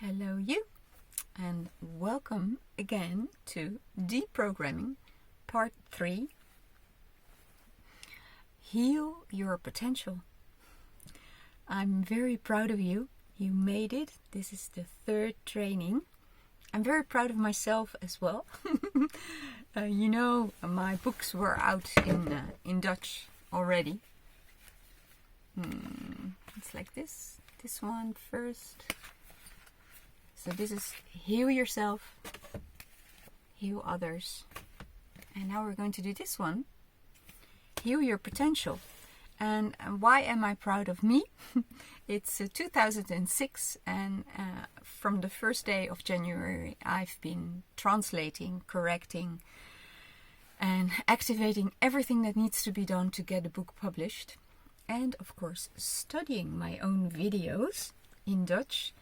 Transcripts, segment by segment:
Hello you, and welcome again to Deprogramming Part 3. Heal your potential. I'm very proud of you. You made it. This is the third training. I'm very proud of myself as well. My books were out in Dutch already. It's like this. This one first. So this is heal yourself, heal others. And now we're going to do this one, heal your potential. And why am I proud of me? It's 2006 and from the first day of January I've been translating, correcting and activating everything that needs to be done to get a book published. And of course studying my own videos in Dutch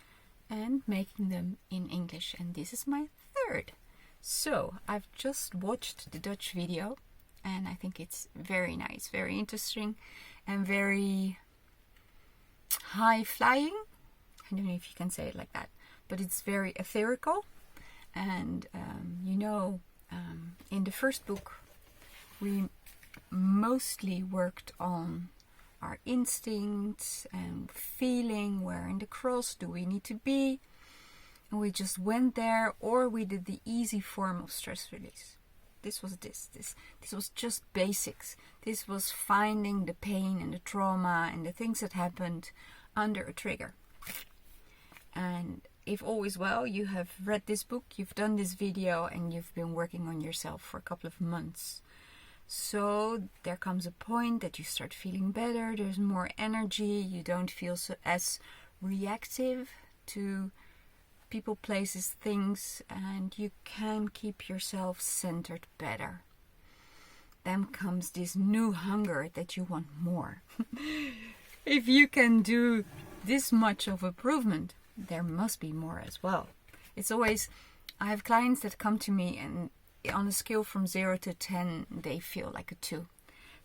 and making them in English, and this is my third. So I've just watched the Dutch video and I think it's very nice, very interesting and very high flying. I don't know if you can say it like that, but it's very etherical. And in the first book we mostly worked on our instincts and feeling where in the cross do we need to be, and we just went there, or we did the easy form of stress release. This was just basics. This was finding the pain and the trauma and the things that happened under a trigger. And if all is well, you have read this book, you've done this video, and you've been working on yourself for a couple of months. So there comes a point that you start feeling better, there's more energy, you don't feel as reactive to people, places, things, and you can keep yourself centered better. Then comes this new hunger that you want more. If you can do this much of improvement, there must be more as well. It's always, I have clients that come to me and on a scale from 0 to 10, they feel like a 2.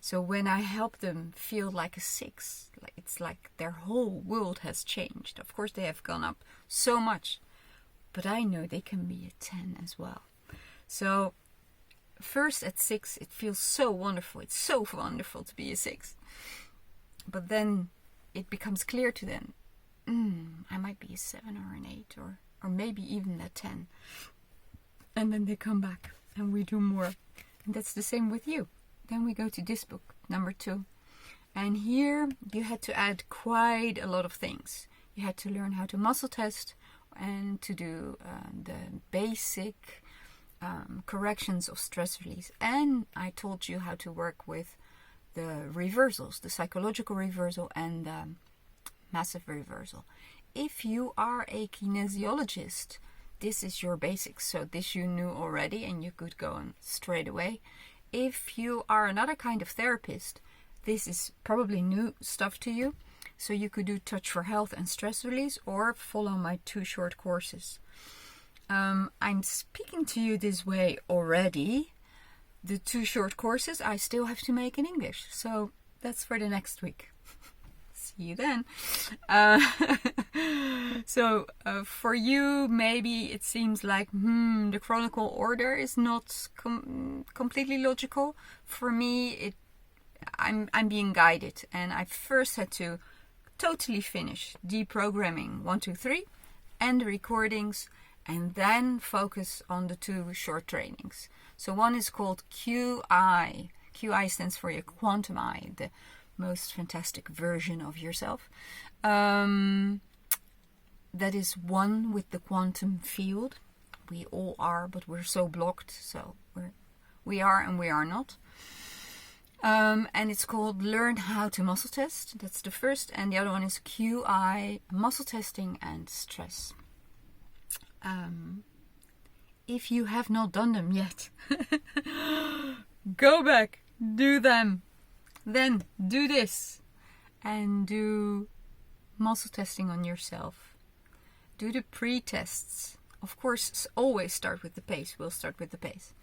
So when I help them feel like a 6, it's like their whole world has changed. Of course, they have gone up so much, but I know they can be a 10 as well. So first at 6, it feels so wonderful. It's so wonderful to be a 6. But then it becomes clear to them, I might be a 7 or an 8 or maybe even a 10. And then they come back and we do more. And that's the same with you. Then we go to this book, number 2. And here you had to add quite a lot of things. You had to learn how to muscle test and to do the basic corrections of stress release. And I told you how to work with the reversals, the psychological reversal and the massive reversal. If you are a kinesiologist, this is your basics, so this you knew already and you could go on straight away. If you are another kind of therapist, this is probably new stuff to you. So you could do Touch for Health and Stress Release or follow my 2 short courses. I'm speaking to you this way already. The 2 short courses I still have to make in English, so that's for the next week. See you then. So for you, maybe it seems like the chronicle order is not completely logical. For me, I'm being guided, and I first had to totally finish deprogramming 1, 2, 3 and the recordings, and then focus on the 2 short trainings. So one is called QI. QI stands for your quantum I, the most fantastic version of yourself. That is one with the quantum field. We all are, but we're so blocked. So we are and we are not. And it's called Learn How to Muscle Test. That's the first. And the other one is QI, Muscle Testing and Stress. If you have not done them yet, go back, do them. Then do this and do muscle testing on yourself. Do the pre-tests. Of course, always start with the pace. We'll start with the pace.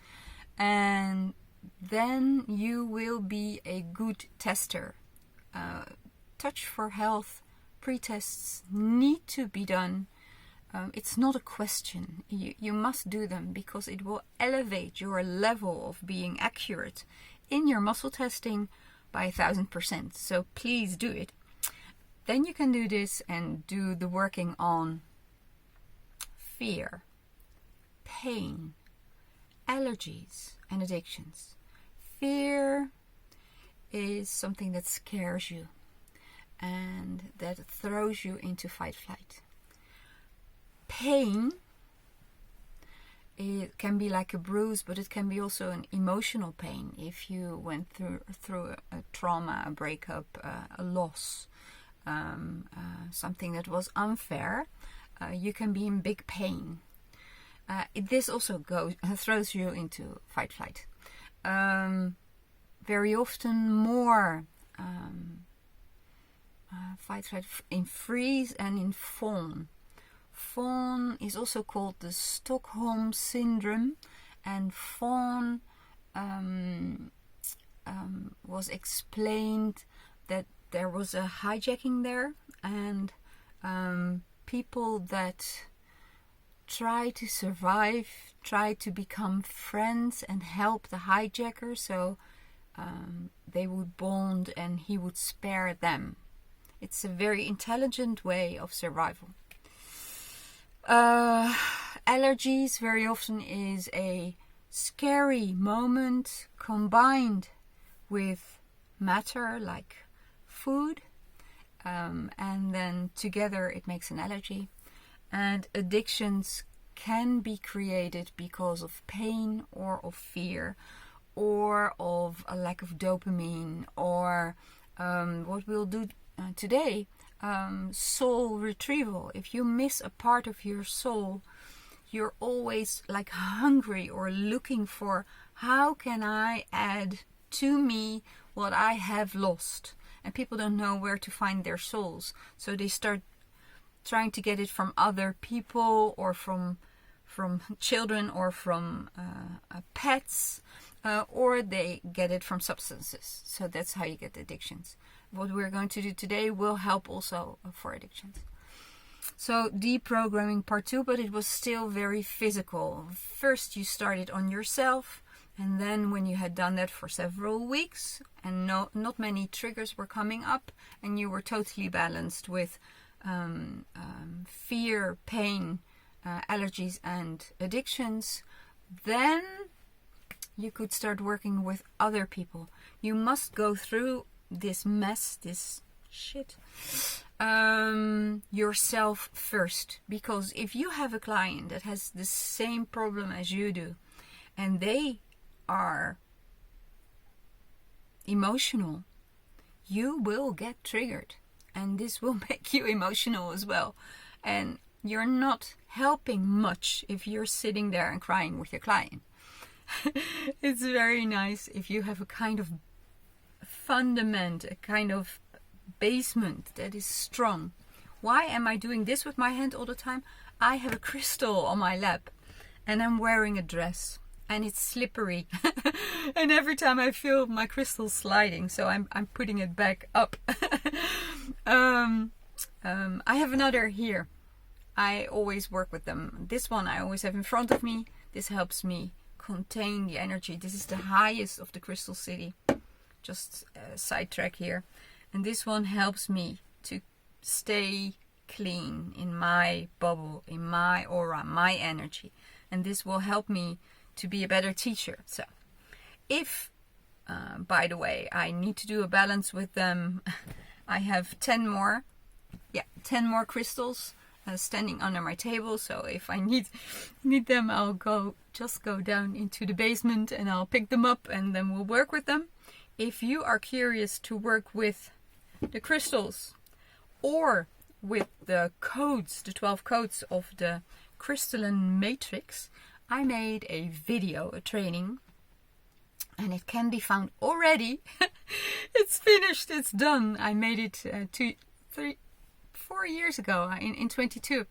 And then you will be a good tester. Touch for Health pre-tests need to be done it's not a question. You must do them because it will elevate your level of being accurate in your muscle testing by 1000%. So please do it. Then you can do this and do the working on fear, pain, allergies, and addictions. Fear is something that scares you and that throws you into fight flight. Pain, it can be like a bruise, but it can be also an emotional pain. If you went through a trauma, a breakup, a loss, something that was unfair, you can be in big pain. This also throws you into fight flight. Very often more fight flight in freeze and in fawn. Fawn is also called the Stockholm Syndrome, and fawn was explained that there was a hijacking there, and people that try to survive, try to become friends and help the hijacker, so they would bond and he would spare them. It's a very intelligent way of survival. Allergies very often is a scary moment combined with matter like food, and then together it makes an allergy. And addictions can be created because of pain or of fear or of a lack of dopamine, or what we'll do today, soul retrieval. If you miss a part of your soul, you're always like hungry or looking for, how can I add to me what I have lost? And people don't know where to find their souls, so they start trying to get it from other people, or from children, or from pets, or they get it from substances. So that's how you get addictions. What we're going to do today will help also for addictions. So deprogramming part 2, but it was still very physical. First you started on yourself, and then when you had done that for several weeks and not many triggers were coming up, and you were totally balanced with fear, pain, allergies and addictions, then you could start working with other people. You must go through this mess, this shit, yourself first. Because if you have a client that has the same problem as you do, and they are emotional, you will get triggered. And this will make you emotional as well. And you're not helping much if you're sitting there and crying with your client. It's very nice if you have a kind of fundament, a kind of basement that is strong. Why am I doing this with my hand all the time? I have a crystal on my lap and I'm wearing a dress and it's slippery. And every time I feel my crystal sliding, so I'm putting it back up. I have another here. I always work with them. This one I always have in front of me. This helps me contain the energy. This is the highest of the crystal city. Just a sidetrack here. And this one helps me to stay clean in my bubble, in my aura, my energy. And this will help me to be a better teacher. So if, by the way, I need to do a balance with them, I have 10 more crystals standing under my table. So if I need them, I'll go down into the basement and I'll pick them up and then we'll work with them. If you are curious to work with the crystals or with the codes, the 12 codes of the crystalline matrix, I made a video, a training, and it can be found already. It's finished, it's done. I made it 4 years ago, in 22.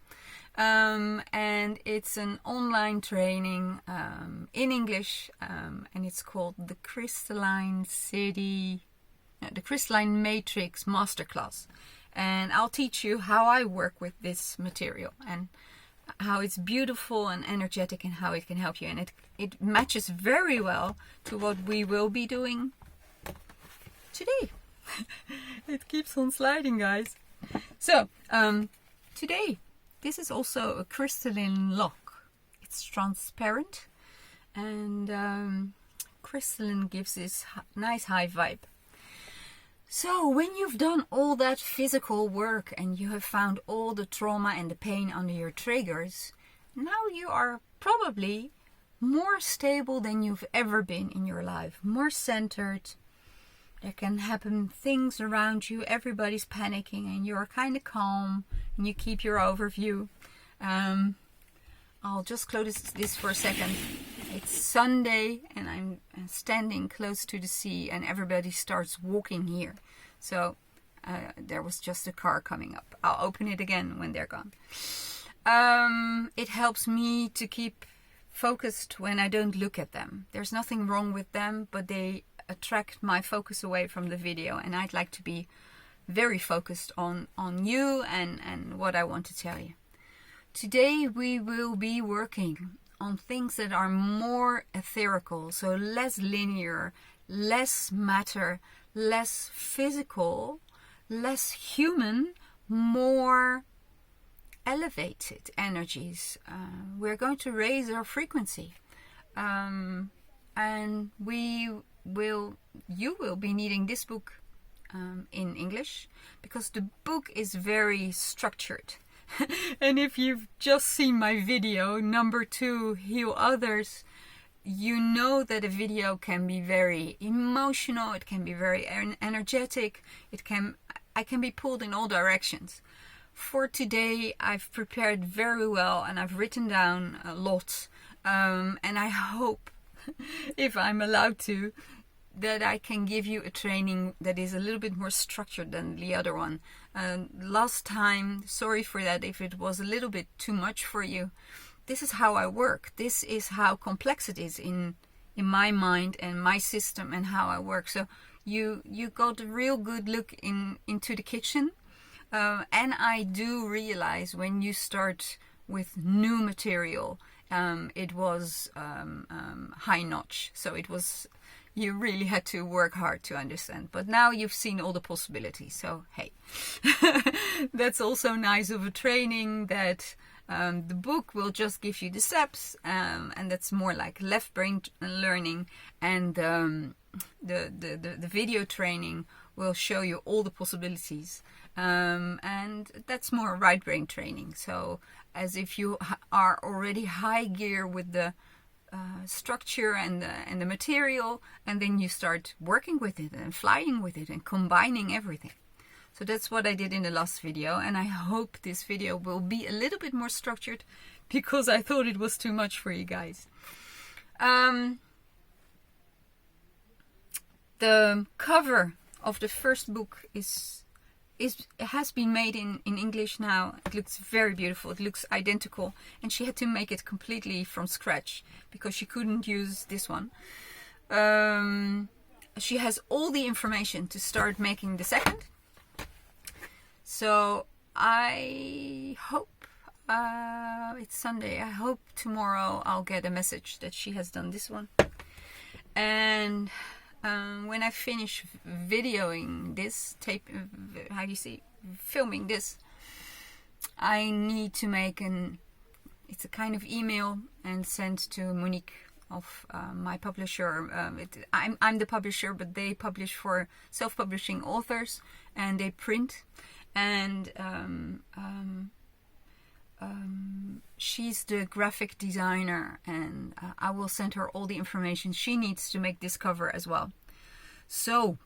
And it's an online training in English, and it's called the Crystalline Matrix Masterclass. And I'll teach you how I work with this material. And how it's beautiful and energetic and how it can help you. And it matches very well to what we will be doing today. It keeps on sliding, guys. So, today, this is also a crystalline lock. It's transparent and crystalline gives this nice high vibe. So when you've done all that physical work and you have found all the trauma and the pain under your triggers, now you are probably more stable than you've ever been in your life, more centered. There can happen things around you, everybody's panicking and you're kind of calm and you keep your overview. I'll just close this for a second. It's Sunday and I'm standing close to the sea and everybody starts walking here. So there was just a car coming up. I'll open it again when they're gone. It helps me to keep focused when I don't look at them. There's nothing wrong with them, but they attract my focus away from the video, and I'd like to be very focused on you and what I want to tell you. Today we will be working on things that are more etherical, so less linear, less matter, less physical, less human, more elevated energies. We're going to raise our frequency, and you will be needing this book in English, because the book is very structured. And if you've just seen my video, number 2, Heal Others, you know that a video can be very emotional, it can be very energetic, I can be pulled in all directions. For today, I've prepared very well and I've written down a lot. And I hope, if I'm allowed to, that I can give you a training that is a little bit more structured than the other one. Last time, sorry for that if it was a little bit too much for you. This is how I work. This is how complex it is in my mind and my system and how I work. So you got a real good look into the kitchen. And I do realize when you start with new material, it was high notch. So you really had to work hard to understand. But now you've seen all the possibilities. So, hey, that's also nice of a training, that the book will just give you the steps. And that's more like left brain learning. And the video training will show you all the possibilities. And that's more right brain training. So as if you are already high gear with the structure and the material, and then you start working with it and flying with it and combining everything. So that's what I did in the last video, and I hope this video will be a little bit more structured, because I thought it was too much for you guys. The cover of the first book has been made in English now. It looks very beautiful. It looks identical. And she had to make it completely from scratch because she couldn't use this one. She has all the information to start making the second. So I hope, it's Sunday, I hope tomorrow I'll get a message that she has done this one. And when I finish videoing this, filming this, I need to make it's a kind of email and send to Monique of my publisher. I'm the publisher, but they publish for self-publishing authors, and they print. And she's the graphic designer, and I will send her all the information she needs to make this cover as well. So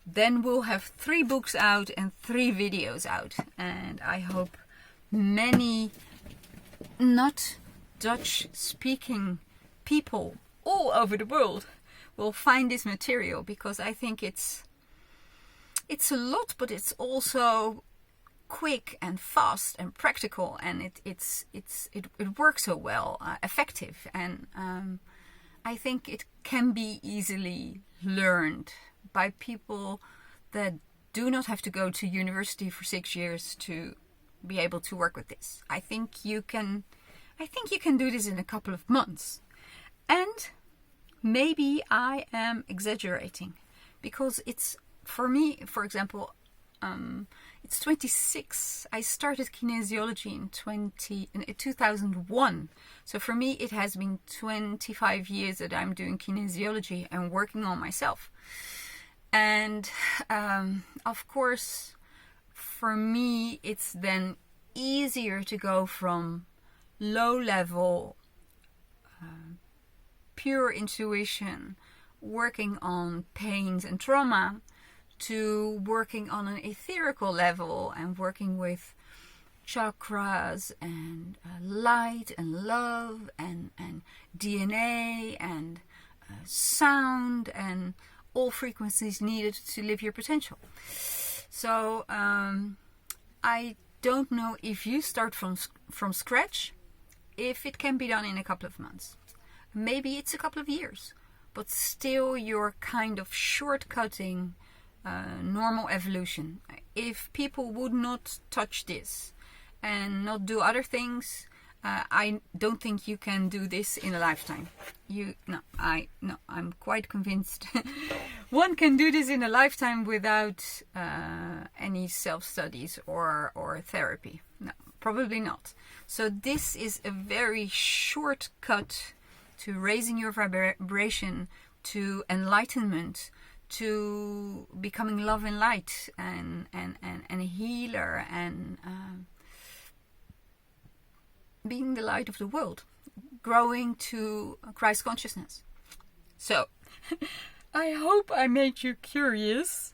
then we'll have 3 books out and 3 videos out, and I hope many not Dutch speaking people all over the world will find this material, because I think it's a lot, but it's also quick and fast and practical, and it works so well, effective, and I think it can be easily learned by people that do not have to go to university for 6 years to be able to work with this. I think you can I think you can do this in a couple of months. And maybe I am exaggerating, because it's, for me, for example, it's 26. I started kinesiology in 2001. So for me, it has been 25 years that I'm doing kinesiology and working on myself. And of course, for me, it's then easier to go from low level, pure intuition, working on pains and trauma, to working on an etherical level and working with chakras and light and love and DNA and sound and all frequencies needed to live your potential. So I don't know if you start from scratch, if it can be done in a couple of months. Maybe it's a couple of years, but still you're kind of shortcutting normal evolution. If people would not touch this and not do other things, I don't think you can do this in a lifetime. I'm quite convinced one can do this in a lifetime without any self-studies or therapy. No, probably not. So this is a very short cut to raising your vibration, to enlightenment, to becoming love and light and a healer and being the light of the world, growing to Christ consciousness. So I hope I made you curious.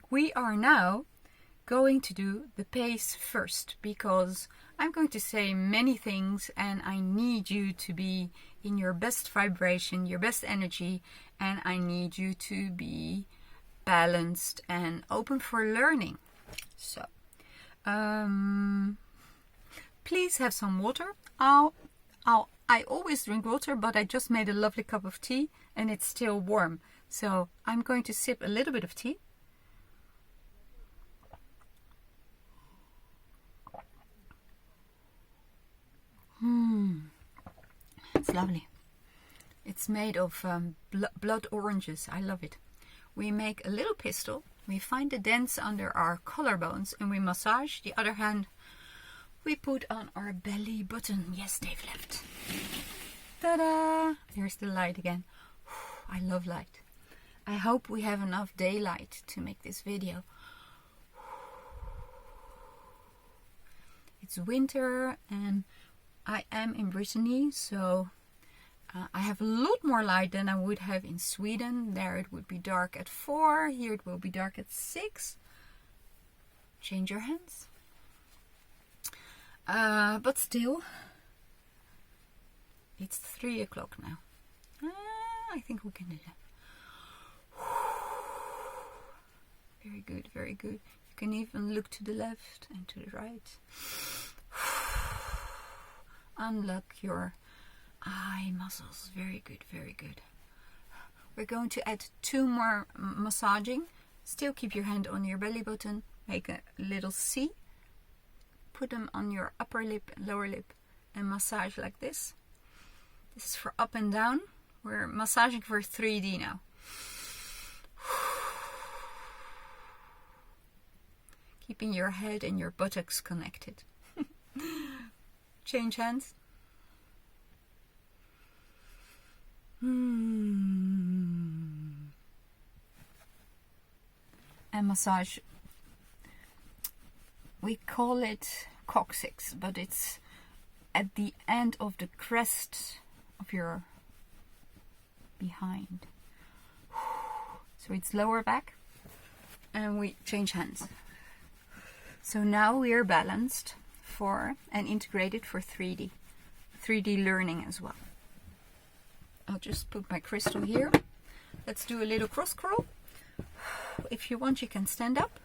We are now going to do the pace first, because I'm going to say many things and I need you to be in your best vibration, your best energy, and I need you to be balanced and open for learning. So please have some water. I always drink water, but I just made a lovely cup of tea and it's still warm. So I'm going to sip a little bit of tea. It's lovely. It's made of blood oranges. I love it. We make a little pistol. We find the dents under our collarbones and we massage. The other hand we put on our belly button. Yes, they've left. Ta-da! Here's the light again. I love light. I hope we have enough daylight to make this video. It's winter and I am in Brittany, so I have a lot more light than I would have in Sweden. There it would be dark at 4. Here it will be dark at 6. Change your hands. But still, it's 3 o'clock now. I think we can do that. Very good, very good. You can even look to the left and to the right. Unlock your eye muscles. Very good, very good. We're going to add 2 more massaging. Still keep your hand on your belly button. Make a little C. Put them on your upper lip and lower lip and massage like this. This is for up and down. We're massaging for 3D now. Keeping your head and your buttocks connected. Change hands. And massage. We call it coccyx, but it's at the end of the crest of your behind. So it's lower back. And we change hands. So now we are balanced for and integrated for 3D learning as well. I'll just put my crystal here. Let's do a little cross crawl. If you want, you can stand up.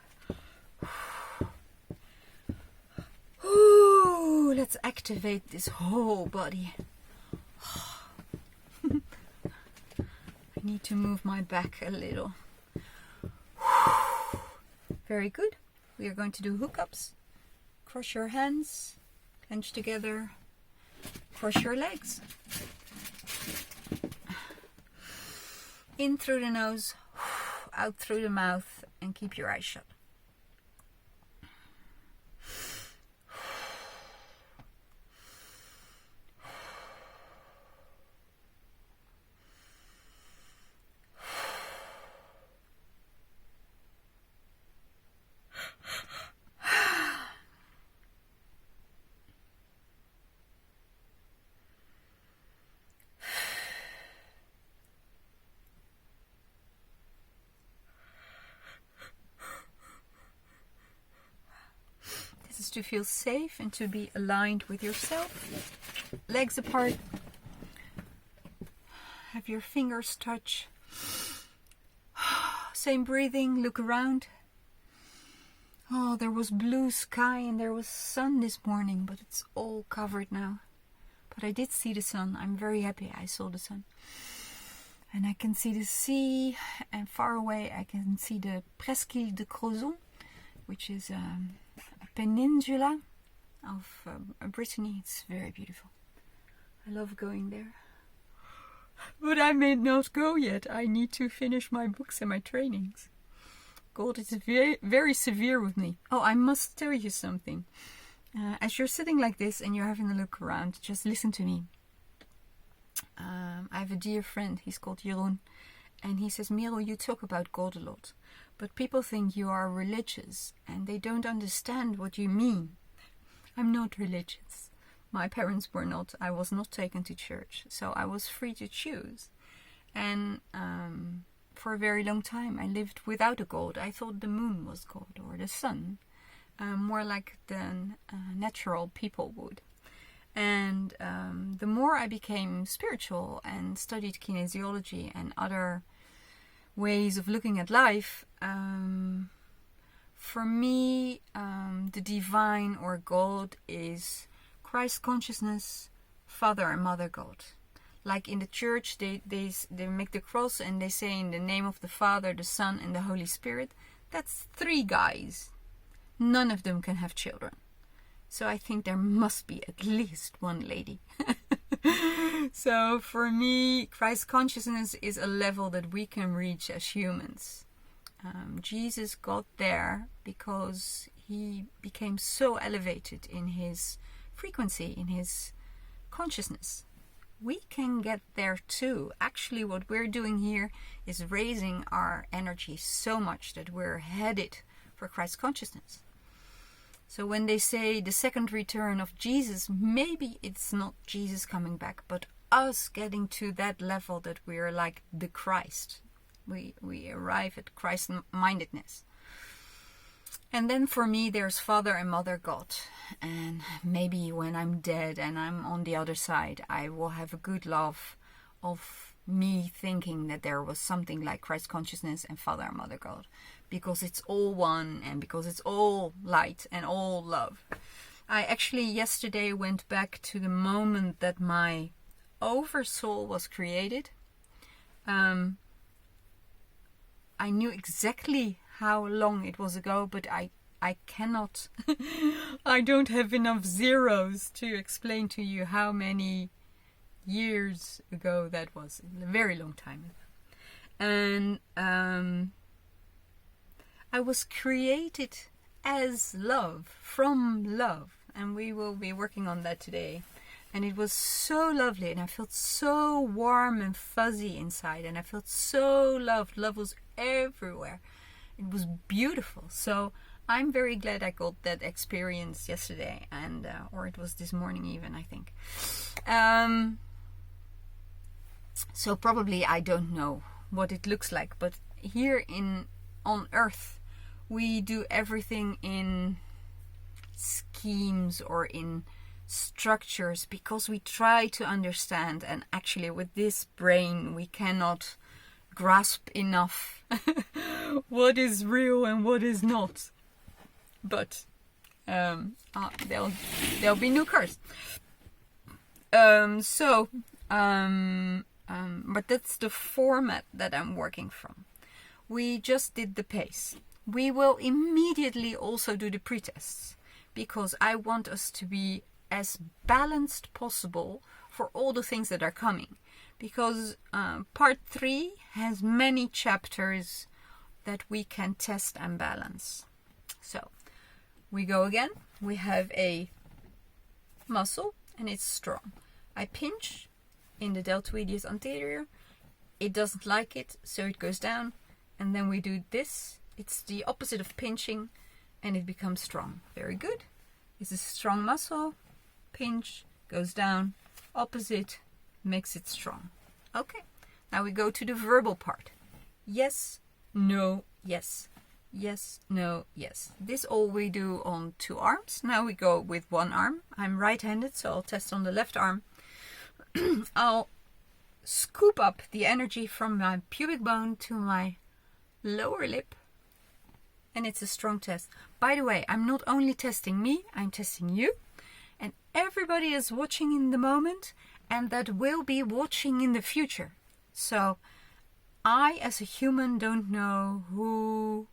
Ooh, let's activate this whole body. I need to move my back a little. Very good. We are going to do hookups. Cross your hands, clench together, Cross your legs. In through the nose, out through the mouth, and keep your eyes shut. To feel safe and to be aligned with yourself. Legs apart. Have your fingers touch. Same breathing. Look around. Oh, there was blue sky and there was sun this morning, but it's all covered now. But I did see the sun. I'm very happy I saw the sun. And I can see the sea, and far away I can see the Presqu'île de Crozon, which is a peninsula of Brittany. It's very beautiful. I love going there. But I may not go yet. I need to finish my books and my trainings. God is very, very severe with me. Oh, I must tell you something. As you're sitting like this and you're having a look around, just listen to me. I have a dear friend. He's called Jeroen. And he says, Merel, you talk about God a lot. But people think you are religious and they don't understand what you mean. I'm not religious. My parents were not. I was not taken to church. So I was free to choose. And for a very long time I lived without a God. I thought the moon was God or the sun. More like the natural people would. And the more I became spiritual and studied kinesiology and other ways of looking at life, for me, the divine or God is Christ consciousness, Father and Mother God. Like in the church, they make the cross and they say in the name of the Father, the Son and the Holy Spirit. That's 3 guys. None of them can have children. So I think there must be at least one lady. So for me, Christ consciousness is a level that we can reach as humans. Jesus got there because he became so elevated in his frequency, in his consciousness. We can get there too. Actually, what we're doing here is raising our energy so much that we're headed for Christ consciousness. So when they say the second return of Jesus, maybe it's not Jesus coming back, but us getting to that level that we're like the Christ. We arrive at Christ-mindedness. And then for me, there's Father and Mother God. And maybe when I'm dead and I'm on the other side, I will have a good love of me thinking that there was something like Christ consciousness and Father and Mother God. Because it's all one and because it's all light and all love. I actually yesterday went back to the moment that my oversoul was created. I knew exactly how long it was ago, but I cannot, I don't have enough zeros to explain to you how many years ago that was. A very long time ago. And I was created as love, from love. And we will be working on that today. And it was so lovely, and I felt so warm and fuzzy inside, and I felt so loved. Love was everywhere. It was beautiful. So I'm very glad I got that experience yesterday, and or it was this morning even, I think. So probably I don't know what it looks like, but here on Earth, we do everything in schemes or in structures because we try to understand, and actually with this brain we cannot grasp enough what is real and what is not. But there'll be new cars. But that's the format that I'm working from. We just did the pace. We will immediately also do the pretests because I want us to be as balanced possible for all the things that are coming. Because part 3 has many chapters that we can test and balance. So we go again. We have a muscle and it's strong. I pinch in the deltoideus anterior. It doesn't like it, so it goes down. And then we do this. It's the opposite of pinching and it becomes strong. Very good. It's a strong muscle. Pinch, goes down. Opposite, makes it strong. Okay. Now we go to the verbal part. Yes, no, yes. Yes, no, yes. This all we do on 2 arms. Now we go with 1 arm. I'm right-handed, so I'll test on the left arm. I'll scoop up the energy from my pubic bone to my lower lip. And it's a strong test. By the way, I'm not only testing me, I'm testing you. And everybody is watching in the moment and that will be watching in the future. So I, as a human, don't know who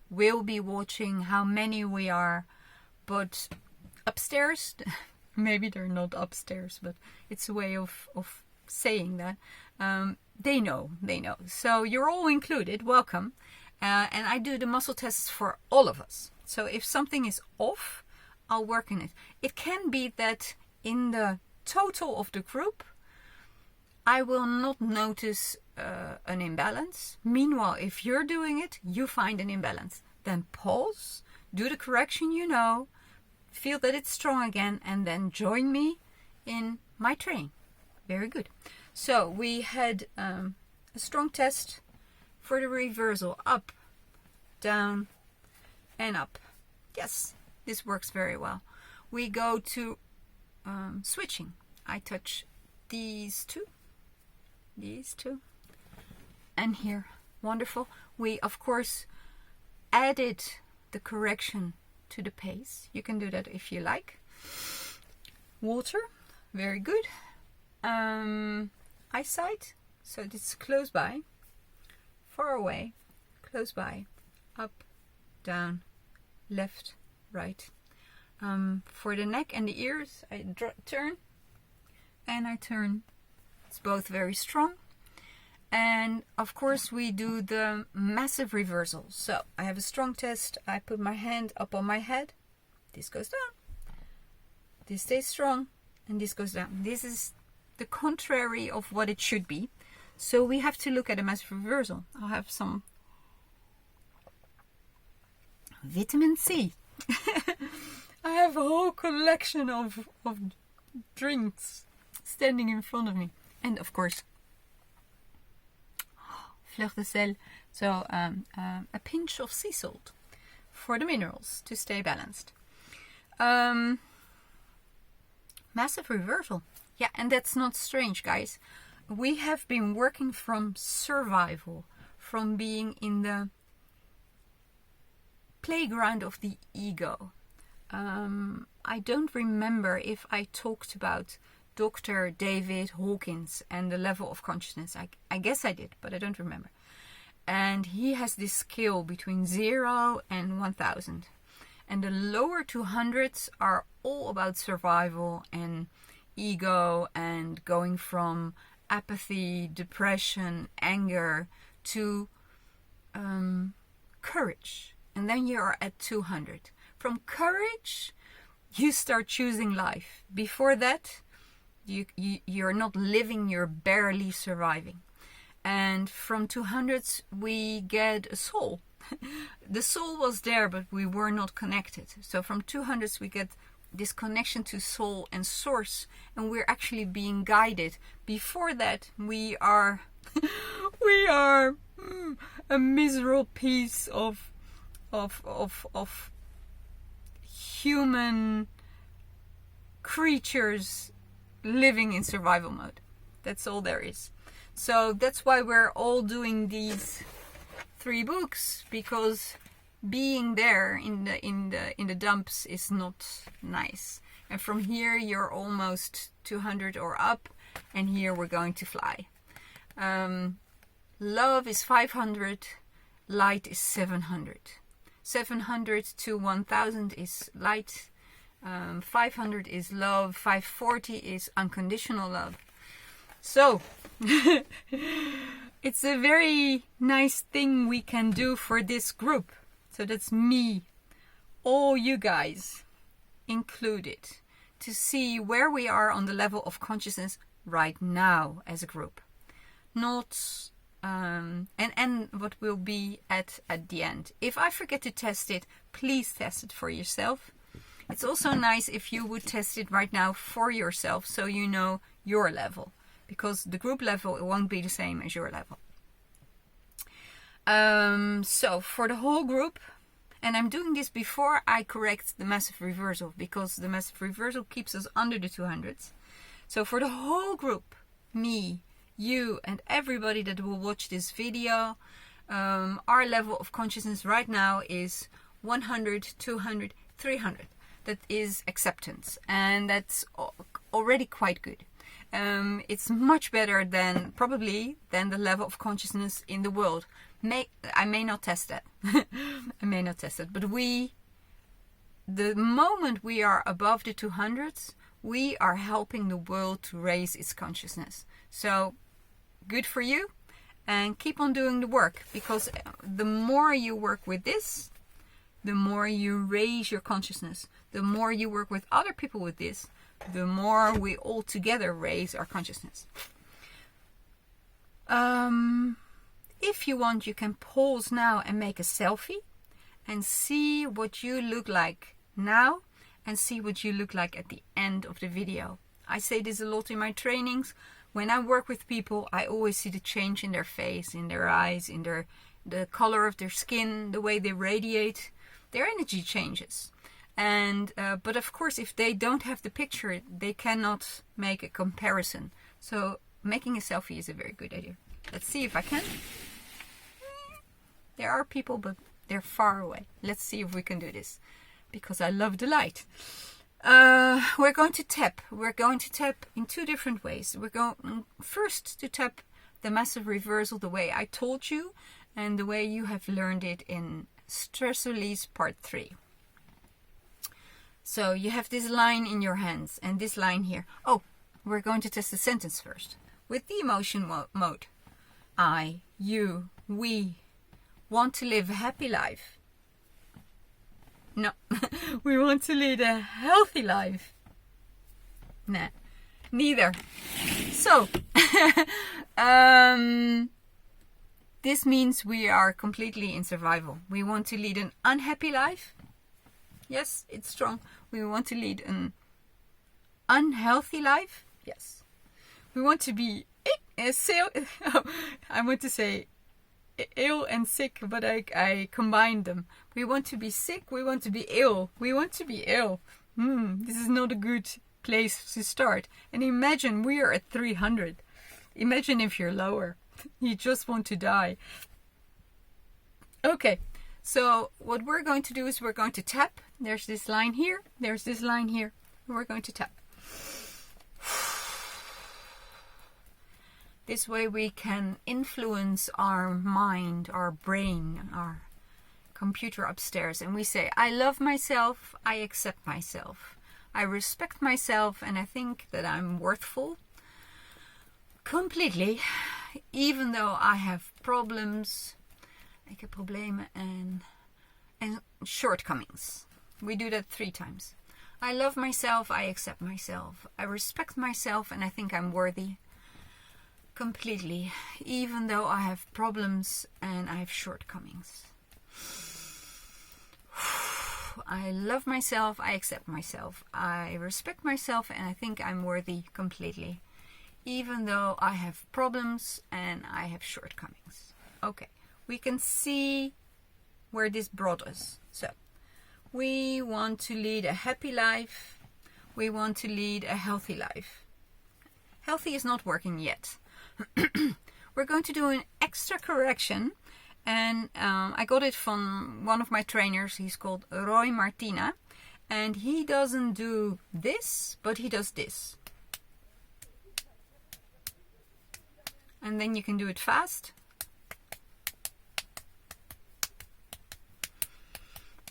will be watching, how many we are, but upstairs, maybe they're not upstairs, but it's a way of saying that, they know. So you're all included, welcome. And I do the muscle tests for all of us. So if something is off, I'll work on it. It can be that in the total of the group, I will not notice an imbalance. Meanwhile, if you're doing it, you find an imbalance. Then pause, do the correction you know, feel that it's strong again, and then join me in my training. Very good. So we had a strong test for the reversal. Up, down, and up. Yes, this works very well. We go to switching. I touch these two, and here. Wonderful. We, of course, added the correction to the pace. You can do that if you like. Water. Very good. Eyesight. So it's close by, far away, close by, up, down, left, right. For the neck and the ears, I turn and I turn. It's both very strong. And of course we do the massive reversal. So I have a strong test. I put my hand up on my head. This goes down. This stays strong and this goes down. This is the contrary of what it should be. So we have to look at a massive reversal. I'll have some vitamin C. I have a whole collection of drinks standing in front of me. And of course, fleur de sel. So a pinch of sea salt for the minerals to stay balanced. Massive reversal. Yeah, and that's not strange, guys. We have been working from survival, from being in the playground of the ego. I don't remember if I talked about Dr. David Hawkins and the level of consciousness. I guess I did, but I don't remember. And he has this scale between 0 and 1000. And the lower 200s are all about survival and ego and going from apathy, depression, anger to courage. And then you are at 200. From courage, you start choosing life. Before that, you're not living, you're barely surviving. And from 200s, we get a soul. The soul was there, but we were not connected. So from 200s, we get this connection to soul and source, and we're actually being guided. Before that, we are a miserable piece of human creatures living in survival mode. That's all there is. So that's why we're all doing these 3 books, because being there in the dumps is not nice. And from here you're almost 200 or up, and here we're going to fly. Love is 500, light is 700. 700 to 1000 is light, 500 is love. 540 is unconditional love. So it's a very nice thing we can do for this group. So that's me, all you guys included, to see where we are on the level of consciousness right now as a group. Not and what will be at the end. If I forget to test it, please test it for yourself. It's also nice if you would test it right now for yourself, so you know your level, because the group level, it won't be the same as your level. So for the whole group, and I'm doing this before I correct the massive reversal, because the massive reversal keeps us under the 200s. So for the whole group, me, you, and everybody that will watch this video, our level of consciousness right now is 100, 200, 300. That is acceptance, and that's already quite good. It's much better than the level of consciousness in the world. I may not test that. I may not test it, but the moment we are above the 200s, we are helping the world to raise its consciousness. So good for you, and keep on doing the work, because the more you work with this, the more you raise your consciousness. The more you work with other people with this, the more we all together raise our consciousness. If you want, you can pause now and make a selfie and see what you look like now and see what you look like at the end of the video. I say this a lot in my trainings. When I work with people, I always see the change in their face, in their eyes, in the color of their skin, the way they radiate. Their energy changes. And but of course, if they don't have the picture, they cannot make a comparison. So making a selfie is a very good idea. Let's see if I can. There are people, but they're far away. Let's see if we can do this, because I love the light. We're going to tap. We're going to tap in two different ways. We're going first to tap the massive reversal the way I told you, and the way you have learned it in Stress Release Part 3. So you have this line in your hands and this line here. Oh, we're going to test the sentence first with the emotion mode. I, you, we want to live a happy life. No, we want to lead a healthy life. Nah, neither. So, this means we are completely in survival. We want to lead an unhappy life. Yes, it's strong. We want to lead an unhealthy life. Yes. We want to be I want to say ill and sick, but I combined them. We want to be sick. We want to be ill. We want to be ill. This is not a good place to start. And imagine we are at 300. Imagine if you're lower. You just want to die. Okay, so what we're going to do is we're going to tap. There's this line here. There's this line here. We're going to tap. This way we can influence our mind, our brain, our computer upstairs. And we say, I love myself. I accept myself. I respect myself. And I think that I'm worthful. Completely. Even though I have problems, ik heb problemen and shortcomings. We do that 3 times. I love myself, I accept myself. I respect myself and I think I'm worthy. Completely. Even though I have problems and I have shortcomings. I love myself, I accept myself. I respect myself and I think I'm worthy completely. Even though I have problems and I have shortcomings. Okay, we can see where this brought us. So, we want to lead a happy life. We want to lead a healthy life. Healthy is not working yet. We're going to do an extra correction. And I got it from one of my trainers. He's called Roy Martina. And he doesn't do this, but he does this. And then you can do it fast.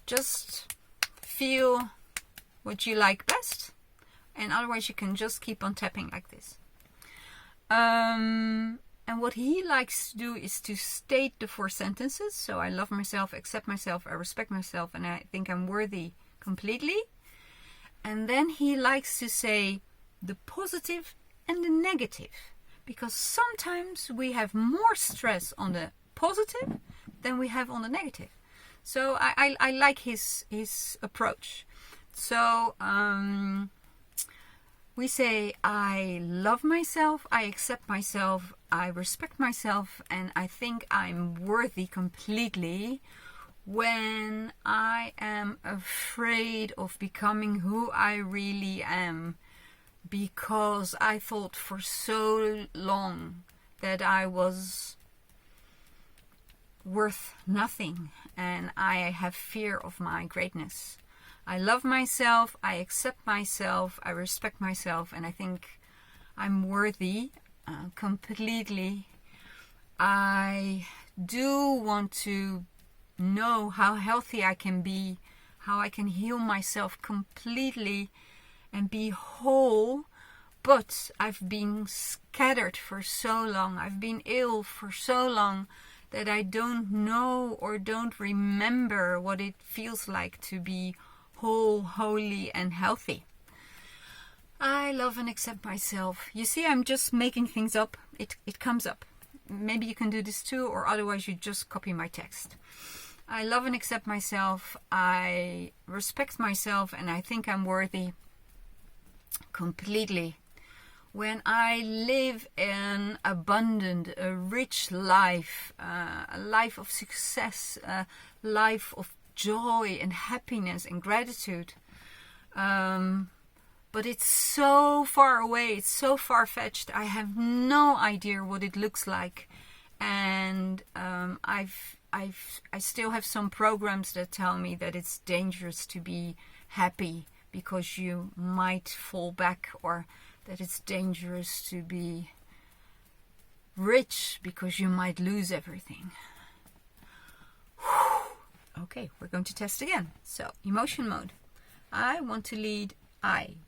Just feel what you like best. And otherwise you can just keep on tapping like this. And what he likes to do is to state the 4 sentences. So I love myself, accept myself, I respect myself, and I think I'm worthy completely. And then he likes to say the positive and the negative. Because sometimes we have more stress on the positive than we have on the negative. So I like his approach. So we say, I love myself, I accept myself, I respect myself, and I think I'm worthy completely when I am afraid of becoming who I really am, because I thought for so long that I was worth nothing and I have fear of my greatness. I love myself, I accept myself, I respect myself, and I think I'm worthy completely. I do want to know how healthy I can be, how I can heal myself completely and be whole, but I've been scattered for so long, I've been ill for so long that I don't know or don't remember what it feels like to be whole, holy and healthy. I love and accept myself. You see, I'm just making things up. It comes up. Maybe you can do this too, or otherwise you just copy my text. I love and accept myself. I respect myself and I think I'm worthy completely. When I live an abundant, a rich life, a life of success, a life of joy and happiness and gratitude, but it's so far away, it's so far-fetched, I have no idea what it looks like, and I still have some programs that tell me that it's dangerous to be happy because you might fall back, or that it's dangerous to be rich because you might lose everything. Okay, we're going to test again. So, emotion mode. I want to lead,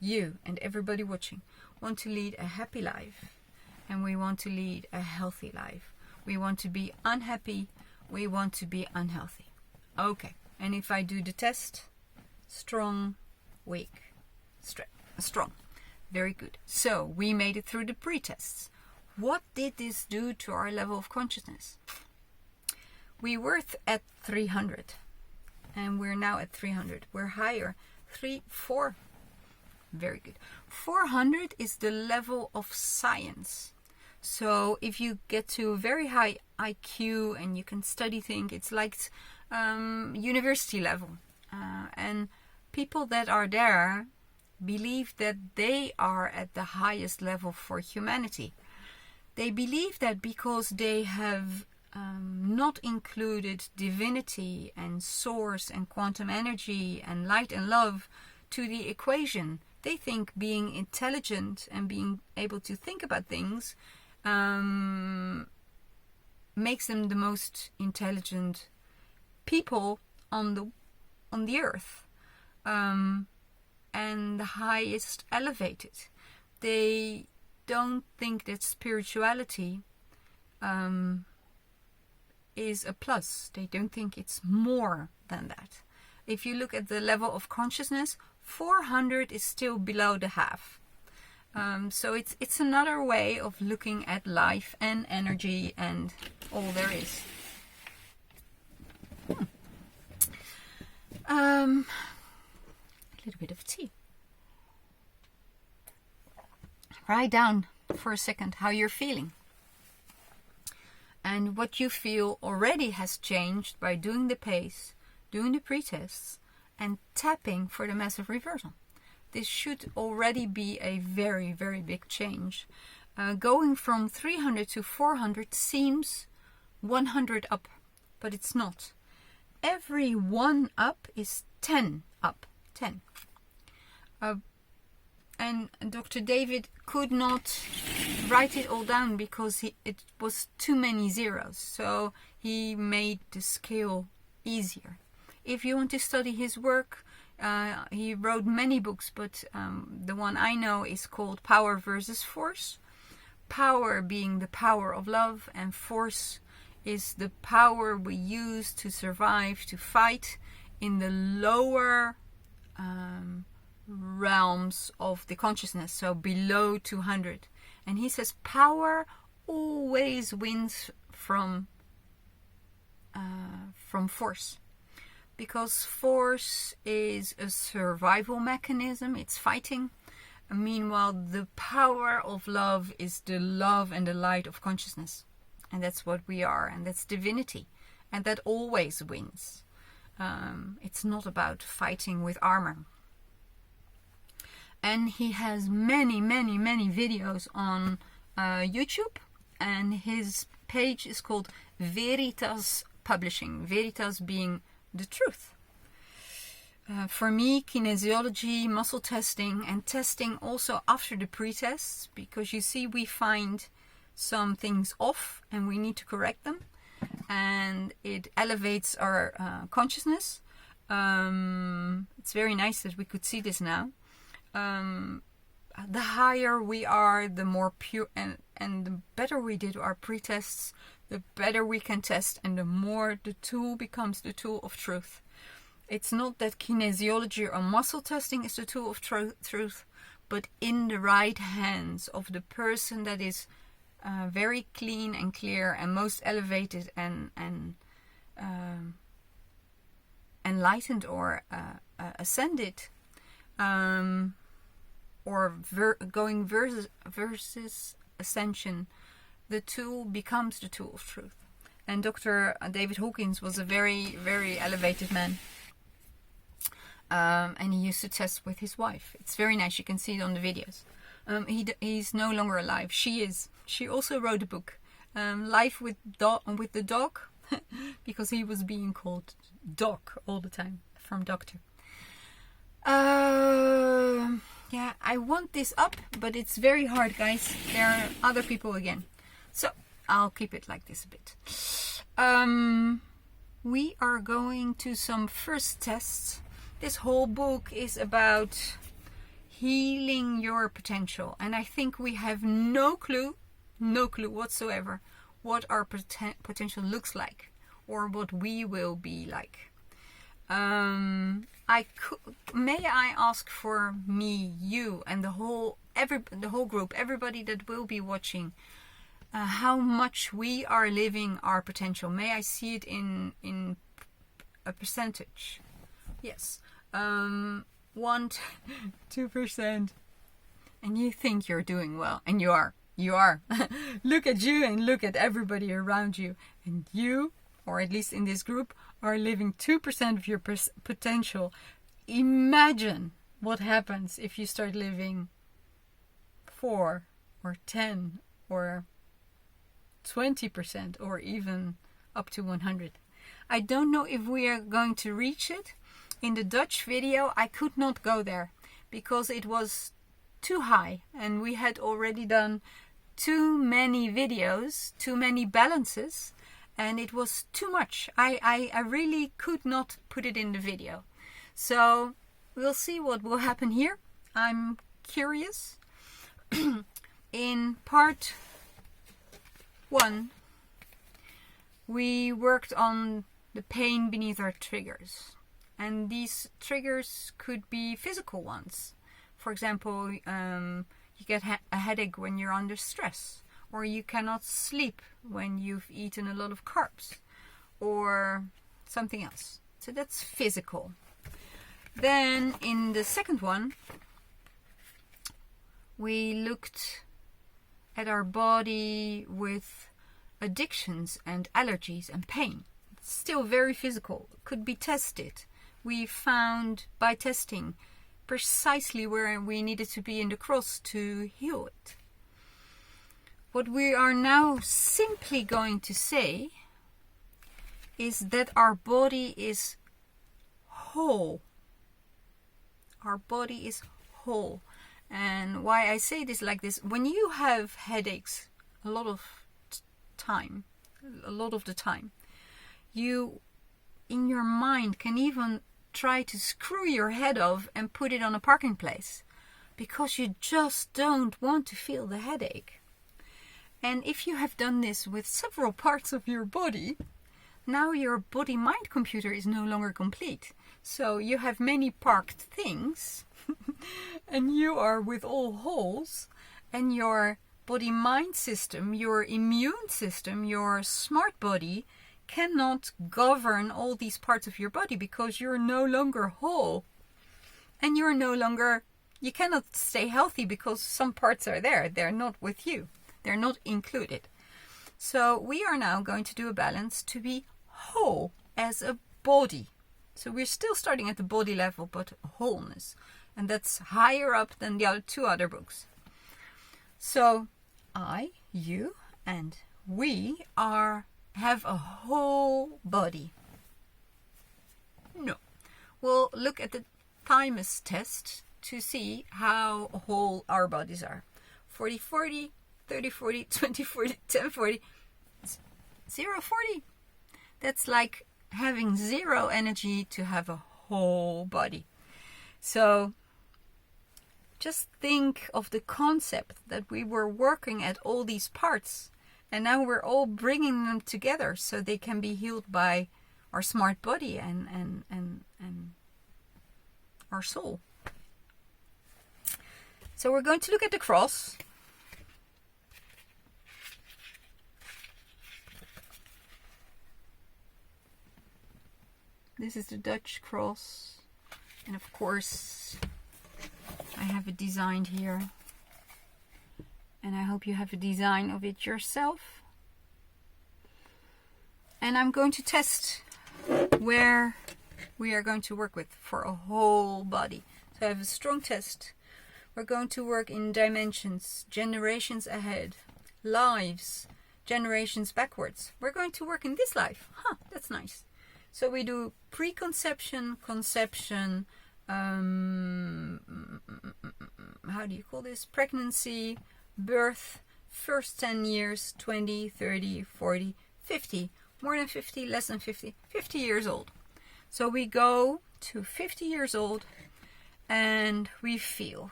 you, and everybody watching, want to lead a happy life. And we want to lead a healthy life. We want to be unhappy. We want to be unhealthy. Okay, and if I do the test, strong, weak, strong. Very good. So, we made it through the pre-tests. What did this do to our level of consciousness? We were at 300. And we're now at 300. We're higher. 4. Very good. 400 is the level of science. So if you get to a very high IQ and you can study things, it's like university level. And people that are there believe that they are at the highest level for humanity. They believe that because they have not included divinity and source and quantum energy and light and love to the equation. They think being intelligent and being able to think about things makes them the most intelligent people on the earth, and the highest elevated. They don't think that spirituality is a plus. They don't think it's more than that. If you look at the level of consciousness, 400 is still below the half. So it's another way of looking at life and energy and all there is. A little bit of tea. Write down for a second how you're feeling. And what you feel already has changed by doing the pace, doing the pre-tests, and tapping for the massive reversal. This should already be a very, very big change. Going from 300 to 400 seems 100 up, but it's not. Every 1 up is 10 up. 10. And Dr. David could not write it all down because it was too many zeros. So he made the scale easier. If you want to study his work, He wrote many books, but the one I know is called Power versus Force. Power being the power of love, and force is the power we use to survive, to fight in the lower realms of the consciousness, so below 200. And he says power always wins from force, because force is a survival mechanism, it's fighting. Meanwhile, the power of love is the love and the light of consciousness. And that's what we are, and that's divinity. And that always wins. It's not about fighting with armor. And he has many videos on YouTube. And his page is called Veritas Publishing. Veritas being the truth. For me, kinesiology, muscle testing, and testing also after the pre-tests, because you see we find some things off and we need to correct them, and it elevates our consciousness. It's very nice that we could see this now. The higher we are, the more pure, and the better we did our pre-tests, the better we can test, and the more the tool becomes the tool of truth. It's not that kinesiology or muscle testing is the tool of truth, but in the right hands of the person that is very clean and clear and most elevated and enlightened or ascended, or going versus ascension, the tool becomes the tool of truth. And Dr. David Hawkins was a very, very elevated man. And he used to test with his wife. It's very nice. You can see it on the videos. He's no longer alive. She is. She also wrote a book, Life with the Dog, because he was being called Doc all the time, from doctor. Yeah, I want this up, but it's very hard, guys. There are other people again. So I'll keep it like this a bit. We are going to some first tests. This whole book is about healing your potential. And I think we have no clue whatsoever what our potential looks like or what we will be like. May I ask for me, you, and the whole group, everybody that will be watching, how much we are living our potential? May I see it in a percentage? Yes. 1-2%, and you think you're doing well, and you are. Look at you and look at everybody around you, and you, or at least in this group, are living 2% of your potential. Imagine what happens if you start living 4 or 10 or 20% or even up to 100. I don't know if we are going to reach it. In the Dutch video, I could not go there because it was too high and we had already done too many videos, too many balances, and it was too much. I really could not put it in the video. So we'll see what will happen here. I'm curious. In part 1, we worked on the pain beneath our triggers. And these triggers could be physical ones. For example, you get a headache when you're under stress. Or you cannot sleep when you've eaten a lot of carbs. Or something else. So that's physical. Then in the second one, we looked at our body with addictions and allergies and pain. It's still very physical. It could be tested. We found by testing precisely where we needed to be in the cross to heal it. What we are now simply going to say is that our body is whole. Our body is whole. And why I say this like this, when you have headaches a lot of the time, you in your mind can even try to screw your head off and put it on a parking place because you just don't want to feel the headache. And if you have done this with several parts of your body, now your body-mind computer is no longer complete. So you have many parked things and you are with all holes, and your body-mind system, your immune system, your smart body cannot govern all these parts of your body because you're no longer whole. And you cannot stay healthy because some parts are there. They're not with you. They're not included. So we are now going to do a balance to be whole as a body. So we're still starting at the body level, but wholeness. And that's higher up than the other two other books. So I, you, and we have a whole body. No. We'll look at the thymus test to see how whole our bodies are. 40-40, 30-40, 20-40, 10-40, 0-40. That's like having zero energy to have a whole body. So just think of the concept that we were working at all these parts, and now we're all bringing them together so they can be healed by our smart body and our soul. So we're going to look at the cross. This is the Dutch cross, and of course I have it designed here, and I hope you have a design of it yourself. And I'm going to test where we are going to work with for a whole body. So I have a strong test. We're going to work in dimensions, generations ahead, lives, generations backwards. We're going to work in this life. That's nice. So we do preconception, conception, how do you call this? Pregnancy, birth, first 10 years, 20, 30, 40, 50. More than 50, less than 50, 50 years old. So we go to 50 years old and we feel.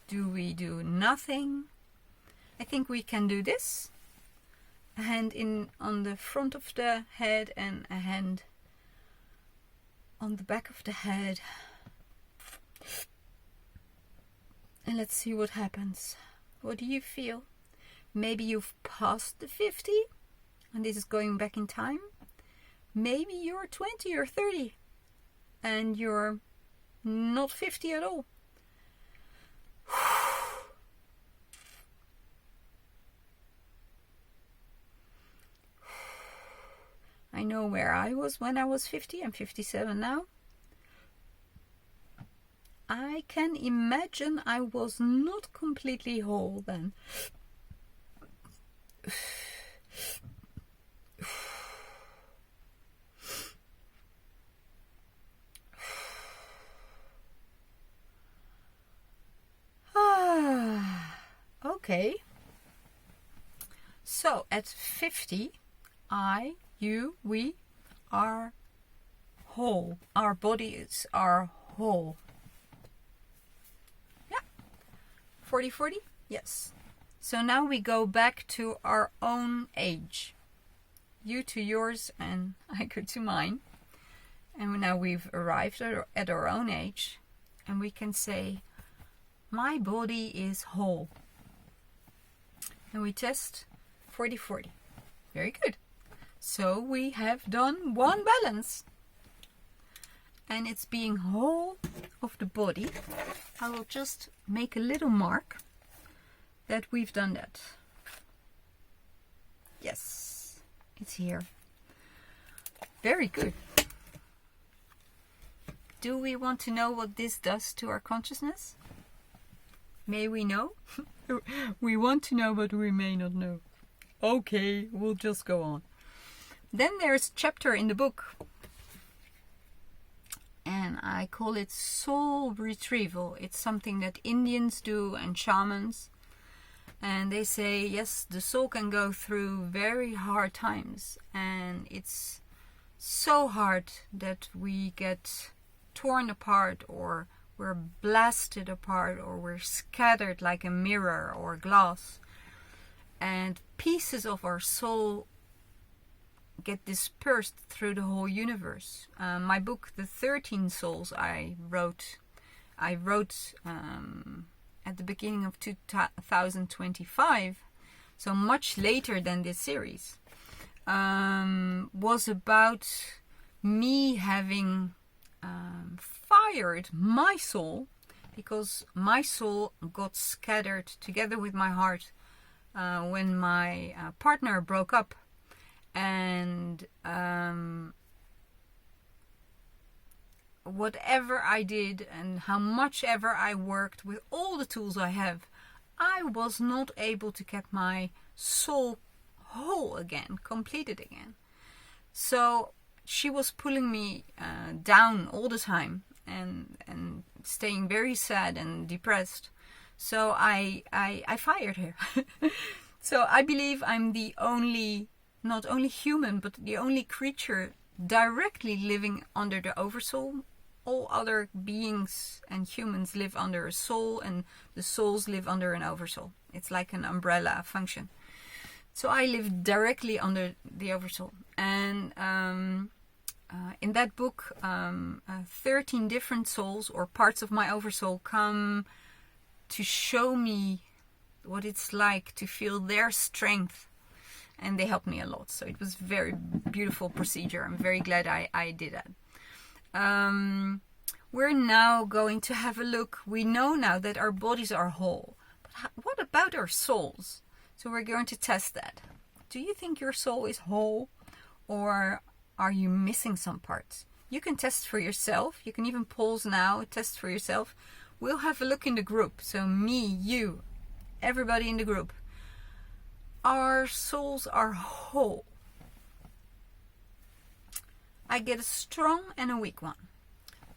Do we do nothing? I think we can do this. A hand on the front of the head and a hand on the back of the head. And let's see what happens. What do you feel? Maybe you've passed the 50 and this is going back in time. Maybe you're 20 or 30 and you're not 50 at all. I know where I was when I was 50. I'm 57 now. I can imagine I was not completely whole then. Okay. So at 50, we are whole. Our bodies are whole. Yeah. 40-40? Yes. So now we go back to our own age. You to yours and I go to mine. And now we've arrived at our own age. And we can say, my body is whole. And we test 40-40. Very good. So we have done one balance. And it's being whole of the body. I will just make a little mark that we've done that. Yes, it's here. Very good. Do we want to know what this does to our consciousness? May we know? We want to know, but we may not know. Okay, we'll just go on. Then there's a chapter in the book, and I call it soul retrieval. It's something that Indians do and shamans. And they say, yes, the soul can go through very hard times. And it's so hard that we get torn apart, or we're blasted apart, or we're scattered like a mirror or glass. And pieces of our soul get dispersed through the whole universe. My book, The 13 Souls, I wrote at the beginning of 2025, so much later than this series, was about me having fired my soul, because my soul got scattered together with my heart when my partner broke up. And whatever I did and how much ever I worked with all the tools I have, I was not able to get my soul whole again, completed again. So she was pulling me down all the time and staying very sad and depressed. So I fired her. So I believe I'm the only, not only human, but the only creature directly living under the oversoul. All other beings and humans live under a soul, and the souls live under an oversoul. It's like an umbrella function. So I live directly under the oversoul. And in that book, 13 different souls or parts of my oversoul come to show me what it's like to feel their strength. And they helped me a lot. So it was a very beautiful procedure. I'm very glad I did that. We're now going to have a look. We know now that our bodies are whole. But what about our souls? So we're going to test that. Do you think your soul is whole? Or are you missing some parts? You can test for yourself. You can even pause now, test for yourself. We'll have a look in the group. So me, you, everybody in the group. Our souls are whole. I get a strong and a weak one.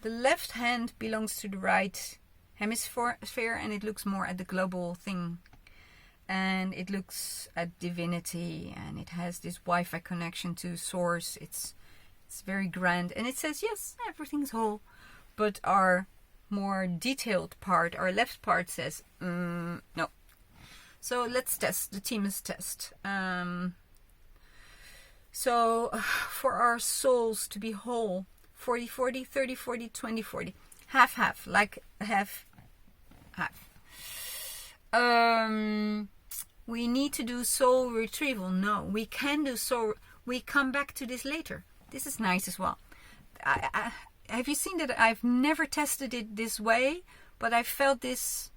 The left hand belongs to the right hemisphere, and it looks more at the global thing. And it looks at divinity, and it has this Wi-Fi connection to source. It's very grand, and it says, yes, everything's whole. But our more detailed part, our left part says, no. So let's test. The team is test. So for our souls to be whole, 40-40, 30-40, 20-40. Half-half, like half. We need to do soul retrieval. No, we can do soul. We come back to this later. This is nice as well. Have you seen that I've never tested it this way, but I felt this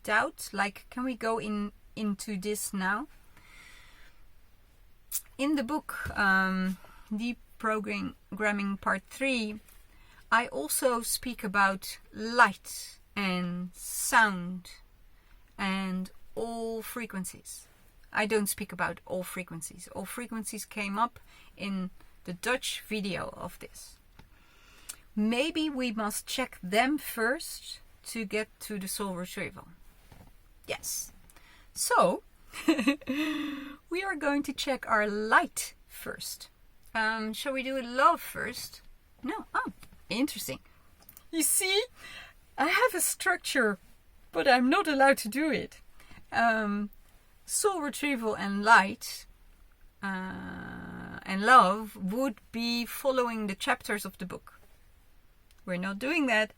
doubt, like, can we go into this now? In the book, Deep Programming Part 3, I also speak about light and sound and all frequencies. I don't speak about all frequencies. All frequencies came up in the Dutch video of this. Maybe we must check them first to get to the soul retrieval. Yes. So, we are going to check our light first. Shall we do love first? No. Oh, interesting. You see, I have a structure, but I'm not allowed to do it. Soul retrieval and light and love would be following the chapters of the book. We're not doing that.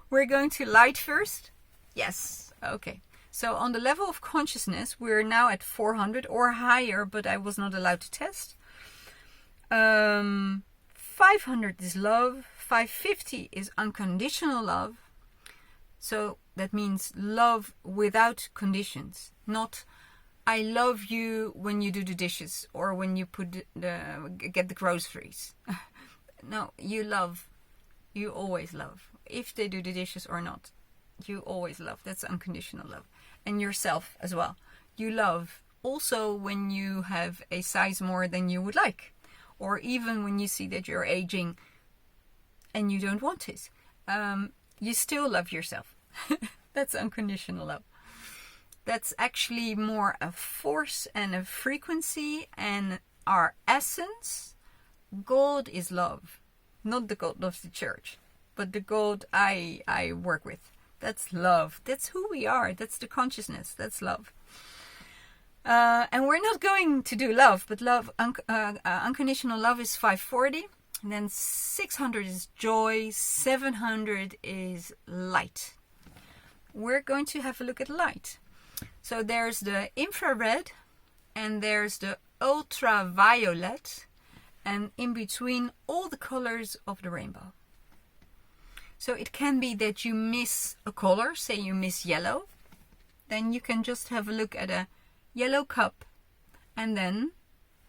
We're going to light first. Yes. Okay. So on the level of consciousness, we're now at 400 or higher, but I was not allowed to test. 500 is love. 550 is unconditional love. So that means love without conditions. Not, I love you when you do the dishes or when you get the groceries. No, you love. You always love. If they do the dishes or not, you always love. That's unconditional love. And yourself as well. You love also when you have a size more than you would like. Or even when you see that you're aging and you don't want it. You still love yourself. That's unconditional love. That's actually more a force and a frequency and our essence. God is love. not the God of the church, but the God I work with. That's love. That's who we are. That's the consciousness. That's love. And we're not going to do love, but love, unconditional love is 540. And then 600 is joy. 700 is light. We're going to have a look at light. So there's the infrared and there's the ultraviolet, and in between all the colors of the rainbow. So it can be that you miss a color, say you miss yellow, then you can just have a look at a yellow cup and then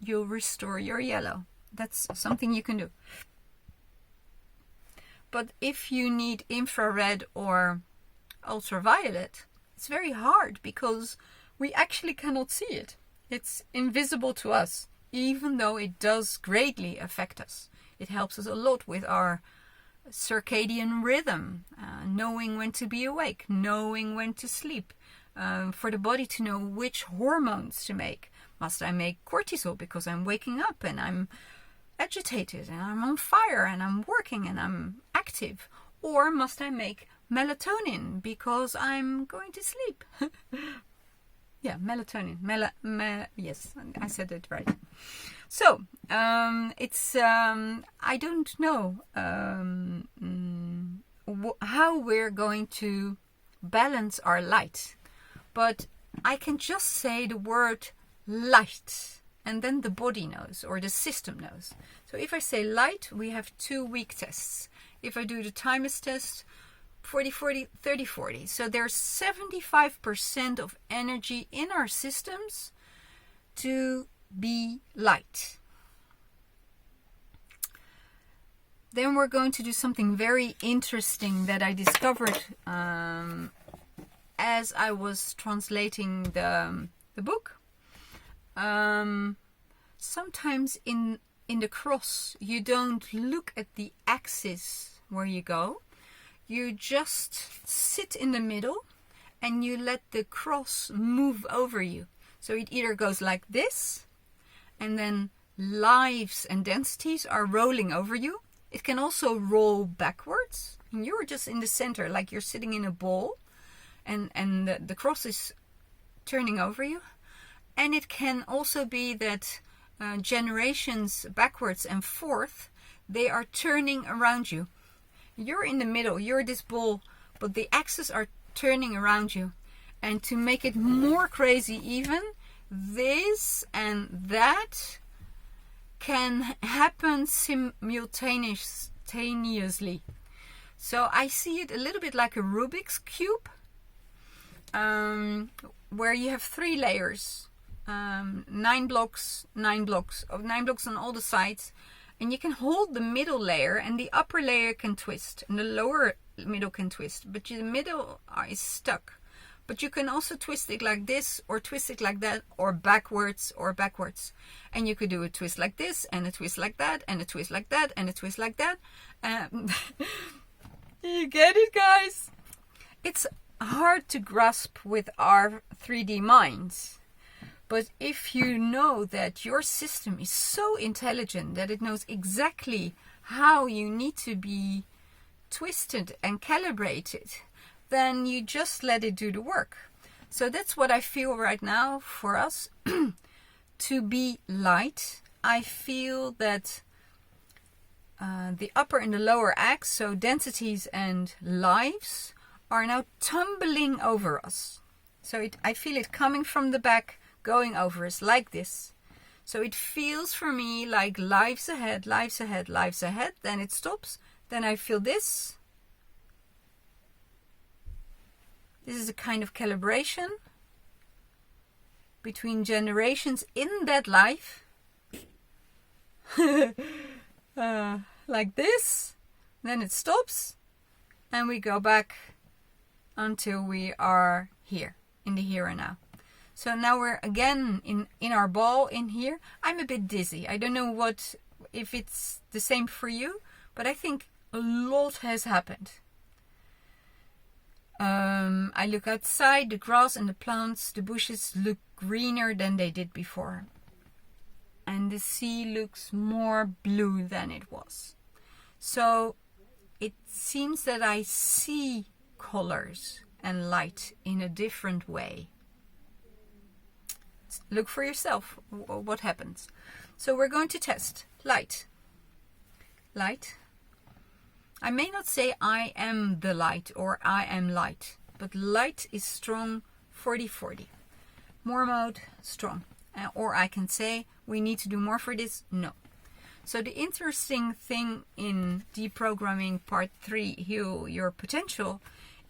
you'll restore your yellow. That's something you can do. But if you need infrared or ultraviolet, it's very hard because we actually cannot see it. It's invisible to us, even though it does greatly affect us. It helps us a lot with our circadian rhythm, knowing when to be awake, knowing when to sleep, for the body to know which hormones to make. Must I make cortisol because I'm waking up and I'm agitated and I'm on fire and I'm working and I'm active? Or must I make melatonin because I'm going to sleep? Yeah, melatonin. Yes, I said it right. So, it's, I don't know how we're going to balance our light. But I can just say the word light, and then the body knows, or the system knows. So if I say light, we have 2 week tests. If I do the timeless test, 40-40, 30-40. So there's 75% of energy in our systems to be light. Then we're going to do something very interesting that I discovered as I was translating the book. Sometimes in the cross, you don't look at the axis where you go. You just sit in the middle and you let the cross move over you. So it either goes like this, and then lives and densities are rolling over you. It can also roll backwards, and you're just in the center, like you're sitting in a ball, and the cross is turning over you. And it can also be that generations backwards and forth, they are turning around you. You're in the middle, you're this ball, but the axes are turning around you. And to make it more crazy even, this and that can happen simultaneously. So I see it a little bit like a Rubik's Cube, where you have 3 layers, 9 blocks on all the sides. And you can hold the middle layer, and the upper layer can twist, and the lower middle can twist, but the middle is stuck. But you can also twist it like this, or twist it like that, or backwards. And you could do a twist like this, and a twist like that, and a twist like that, and a twist like that. You get it, guys? It's hard to grasp with our 3D minds. But if you know that your system is so intelligent that it knows exactly how you need to be twisted and calibrated, then you just let it do the work. So that's what I feel right now for us. To be light, I feel that the upper and the lower axe, so densities and lives, are now tumbling over us. So I feel it coming from the back, going over us like this. So it feels for me like lives ahead, lives ahead, lives ahead. Then it stops. Then I feel this. This is a kind of calibration between generations in that life. Like this. Then it stops. And we go back until we are here, in the here and now. So now we're again in our ball in here. I'm a bit dizzy. I don't know if it's the same for you, but I think a lot has happened. I look outside, the grass and the plants, the bushes look greener than they did before. And the sea looks more blue than it was. So it seems that I see colors and light in a different way. Look for yourself what happens. So we're going to test light. Light. I may not say I am the light or I am light, but light is strong 40-40. More mode, strong. Or I can say we need to do more for this. No. So the interesting thing in deprogramming part 3, Heal Your Potential,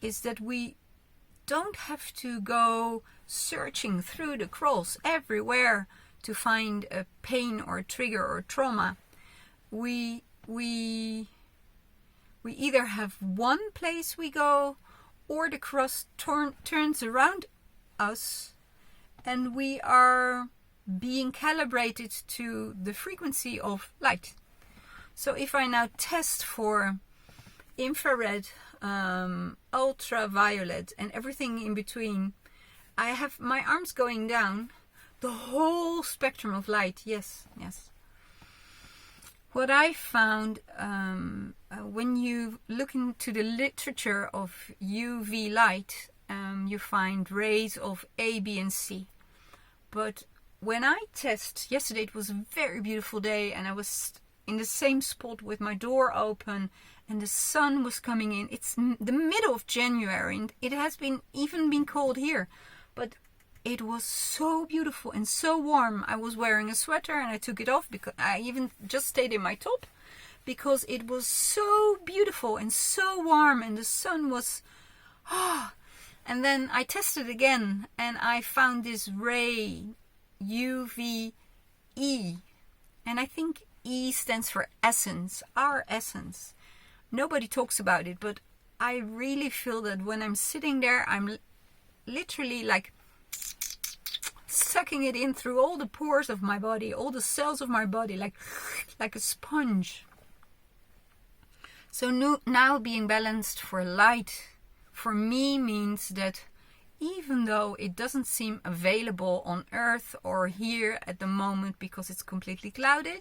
is that we don't have to go searching through the scrolls everywhere to find a pain or a trigger or trauma. We either have one place we go, or the cross turns around us and we are being calibrated to the frequency of light. So if I now test for infrared, ultraviolet and everything in between, I have my arms going down, the whole spectrum of light. Yes. What I found when you look into the literature of UV light, you find rays of A, B and C. But when I test, yesterday it was a very beautiful day and I was in the same spot with my door open and the sun was coming in. It's the middle of January and it has even been cold here. But it was so beautiful and so warm. I was wearing a sweater and I took it off because I even just stayed in my top because it was so beautiful and so warm and the sun was... And then I tested again and I found this ray UVE, and I think E stands for essence, our essence. Nobody talks about it, but I really feel that when I'm sitting there, I'm literally like sucking it in through all the pores of my body, all the cells of my body, like a sponge. So now being balanced for light, for me, means that even though it doesn't seem available on Earth or here at the moment because it's completely clouded,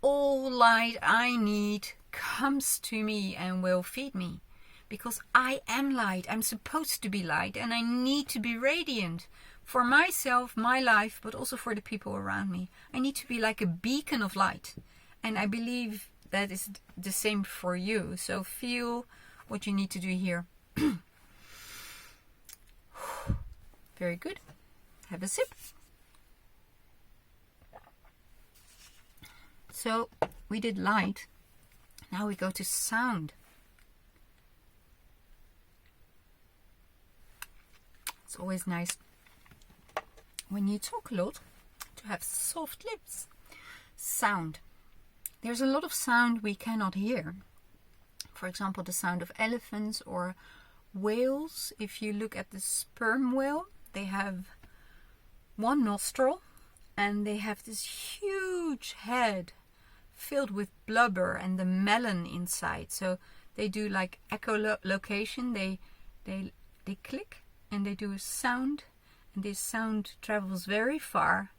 all light I need comes to me and will feed me. Because I am light, I'm supposed to be light, and I need to be radiant for myself, my life, but also for the people around me. I need to be like a beacon of light. And I believe that is the same for you. So feel what you need to do here. Very good. Have a sip. So we did light. Now we go to sound. It's always nice when you talk a lot to have soft lips. Sound. There's a lot of sound we cannot hear. For example, the sound of elephants or whales. If you look at the sperm whale, they have one nostril and they have this huge head filled with blubber and the melon inside. So they do like echolocation. They click and they do a sound, and this sound travels very far,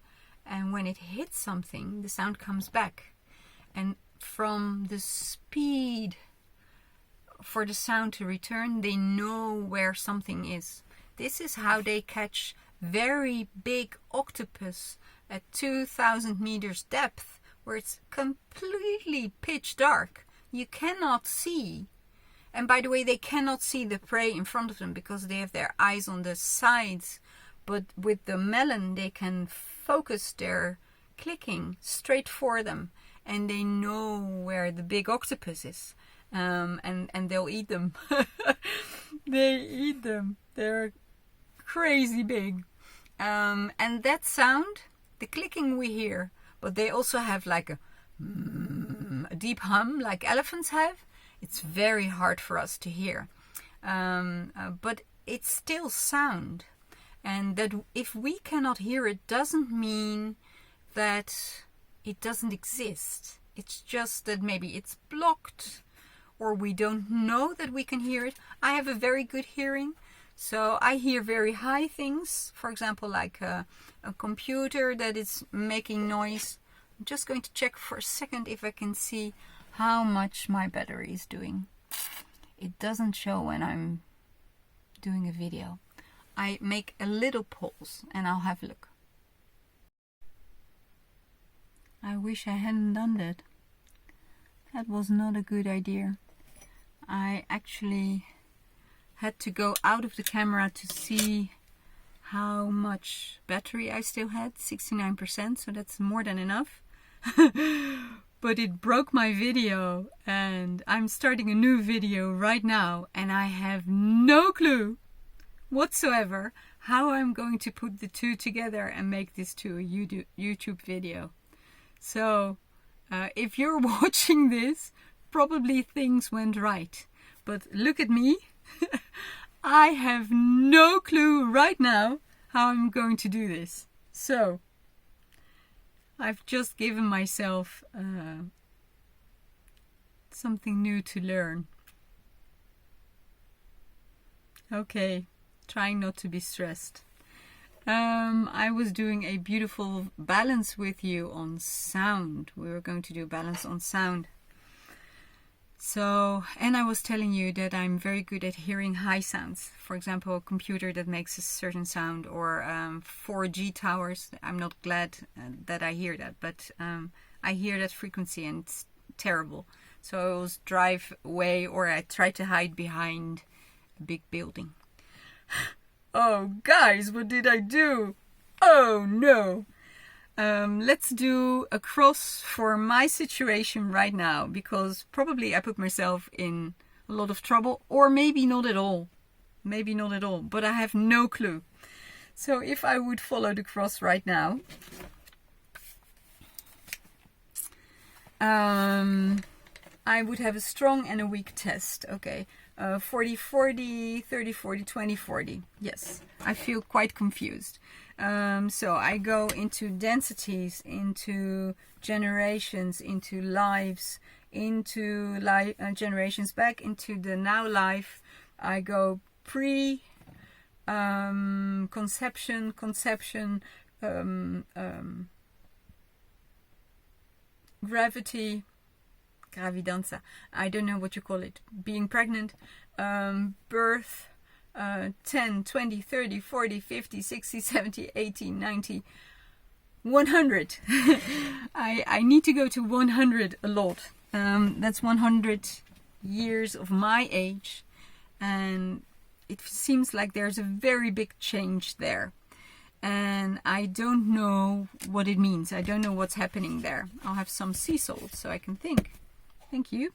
and when it hits something, the sound comes back. And from the speed for the sound to return, they know where something is. This is how they catch very big octopus at 2,000 meters depth, where it's completely pitch dark. You cannot see. And by the way, they cannot see the prey in front of them because they have their eyes on the sides. But with the melon, they can focus their clicking straight for them. And they know where the big octopus is. And they'll eat them. They eat them. They're crazy big. And that sound, the clicking we hear, but they also have like a deep hum like elephants have. It's very hard for us to hear. But it's still sound. And that if we cannot hear it doesn't mean that it doesn't exist. It's just that maybe it's blocked or we don't know that we can hear it. I have a very good hearing. So I hear very high things. For example, like a computer that is making noise. I'm just going to check for a second if I can see how much my battery is doing. It doesn't show when I'm doing a video. I make a little pause and I'll have a look. I wish I hadn't done that. That was not a good idea. I actually had to go out of the camera to see how much battery I still had, 69%, so that's more than enough. But it broke my video and I'm starting a new video right now and I have no clue whatsoever how I'm going to put the two together and make this to a YouTube video. So if you're watching this, probably things went right. But look at me. I have no clue right now how I'm going to do this. So I've just given myself something new to learn. Okay, trying not to be stressed. I was doing a beautiful balance with you on sound. We were going to do a balance on sound. So, and I was telling you that I'm very good at hearing high sounds. For example, a computer that makes a certain sound, or 4G towers. I'm not glad that I hear that, but I hear that frequency and it's terrible. So I always drive away or I try to hide behind a big building. Oh, guys, what did I do? Oh, no. Let's do a cross for my situation right now, because probably I put myself in a lot of trouble, or maybe not at all. Maybe not at all, but I have no clue. So if I would follow the cross right now, I would have a strong and a weak test. Okay, 40-40, 30-40, 20-40. Yes, I feel quite confused. So I go into densities, into generations, into lives, into generations back, into the now life. I go conception, gravity, gravidanza. I don't know what you call it. Being pregnant, birth, 10, 20, 30, 40, 50, 60, 70, 80, 90, 100. I need to go to 100 a lot. That's 100 years of my age. And it seems like there's a very big change there. And I don't know what it means. I don't know what's happening there. I'll have some sea salt so I can think. Thank you.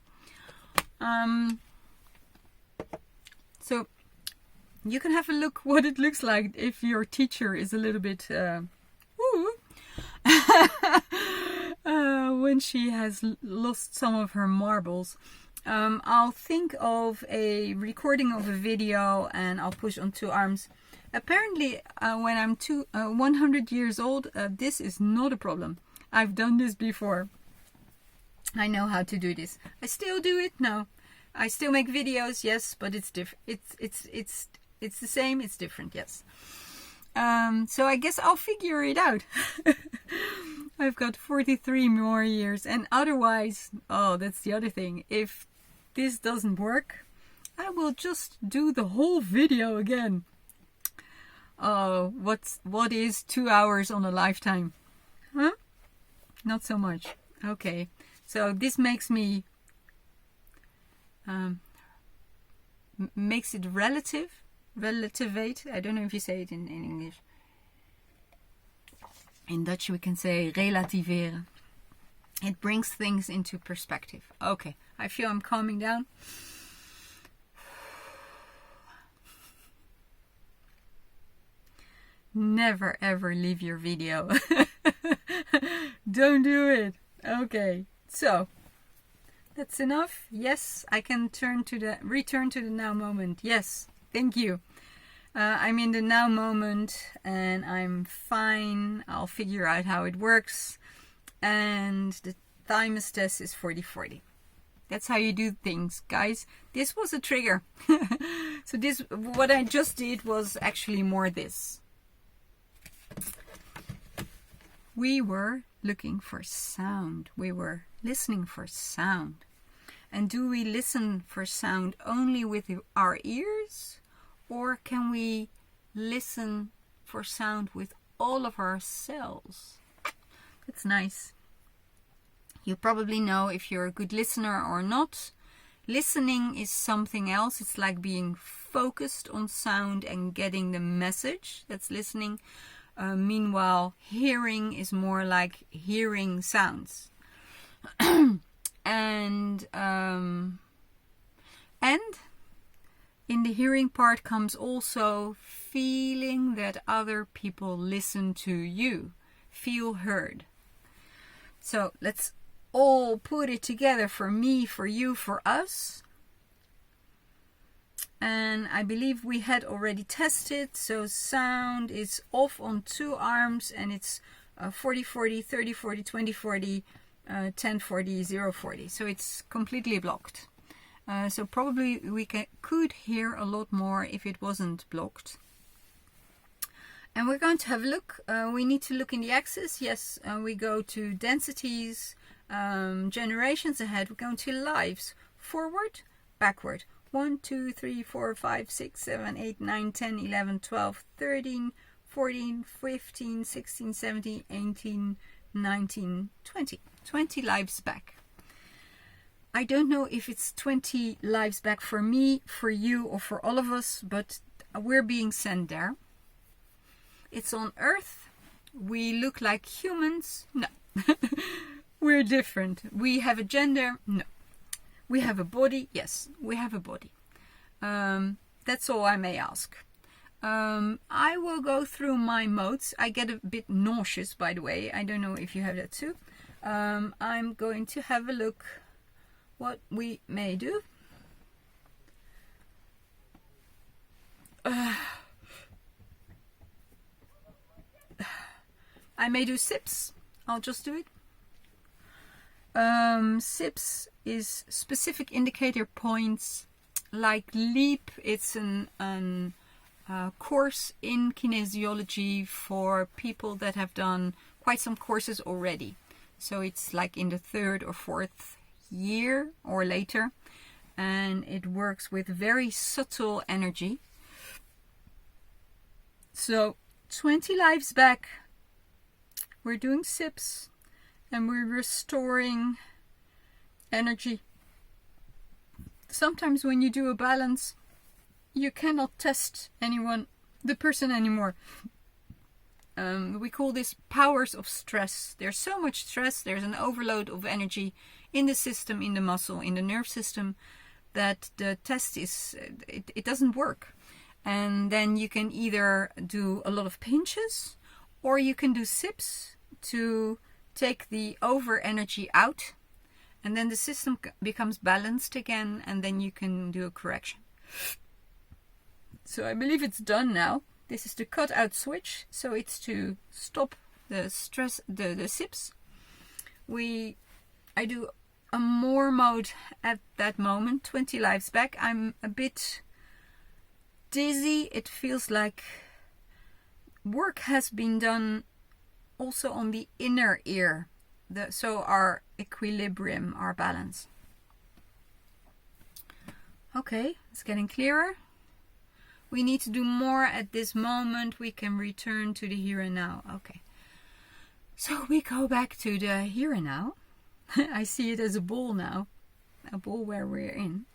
So you can have a look what it looks like if your teacher is a little bit when she has lost some of her marbles. I'll think of a recording of a video and I'll push on 2 arms. Apparently, when I'm 100 years old, this is not a problem. I've done this before. I know how to do this. I still do it now. I still make videos, yes, but it's different. It's the same. It's different, yes. So I guess I'll figure it out. I've got 43 more years, and otherwise, oh, that's the other thing. If this doesn't work, I will just do the whole video again. Oh, what is 2 hours on a lifetime? Huh? Not so much. Okay, so this makes me makes it relativate. I don't know if you say it in English. In Dutch we can say relativeren. It brings things into perspective. Okay, I feel I'm calming down. Never ever leave your video. Don't do it. Okay, so that's enough. Yes, I can return to the now moment. Yes, thank you. I'm in the now moment and I'm fine. I'll figure out how it works. And the thymus test is 40-40. That's how you do things, guys. This was a trigger. So what I just did was actually more this. We were looking for sound. We were listening for sound. And do we listen for sound only with our ears, or can we listen for sound with all of our cells? That's nice. You probably know if you're a good listener or not. Listening is something else. It's like being focused on sound and getting the message. That's listening. Meanwhile, hearing is more like hearing sounds. And in the hearing part comes also feeling that other people listen to you. Feel heard. So let's all put it together, for me, for you, for us. And I believe we had already tested. So sound is off on 2 arms, and it's 40-40, 30-40, 20-40, 10-40, 0-40. So it's completely blocked. So probably we could hear a lot more if it wasn't blocked. And we're going to have a look. We need to look in the axis. Yes, we go to densities, generations ahead. We're going to lives, forward, backward. 1, 2, 3, 4, 5, 6, 7, 8, 9, 10, 11, 12, 13, 14, 15, 16, 17, 18, 19, 20. 20 lives back. I don't know if it's 20 lives back for me, for you, or for all of us, but we're being sent there. It's on Earth. We look like humans. No. We're different. We have a gender. No. We have a body. Yes, we have a body. That's all I may ask. I will go through my modes. I get a bit nauseous, by the way. I don't know if you have that too. I'm going to have a look what we may do. I may do sips. I'll just do it. SIPs is specific indicator points. Like LEAP, it's an course in kinesiology for people that have done quite some courses already. So it's like in the 3rd or 4th year or later, and it works with very subtle energy. So 20 lives back, we're doing sips. And we're restoring energy. Sometimes when you do a balance, you cannot test the person anymore. We call this powers of stress. There's so much stress, there's an overload of energy in the system, in the muscle, in the nerve system, that the test it doesn't work. And then you can either do a lot of pinches, or you can do sips to take the over energy out, and then the system becomes balanced again, and then you can do a correction. So I believe it's done now. This is the cut out switch, so it's to stop the stress, the sips. I do a more mode at that moment, 20 lives back. I'm a bit dizzy. It feels like work has been done also on the inner ear, so our equilibrium, our balance. Okay, it's getting clearer. We need to do more at this moment. We can return to the here and now. Okay, so we go back to the here and now. I see it as a ball now, a ball where we're in.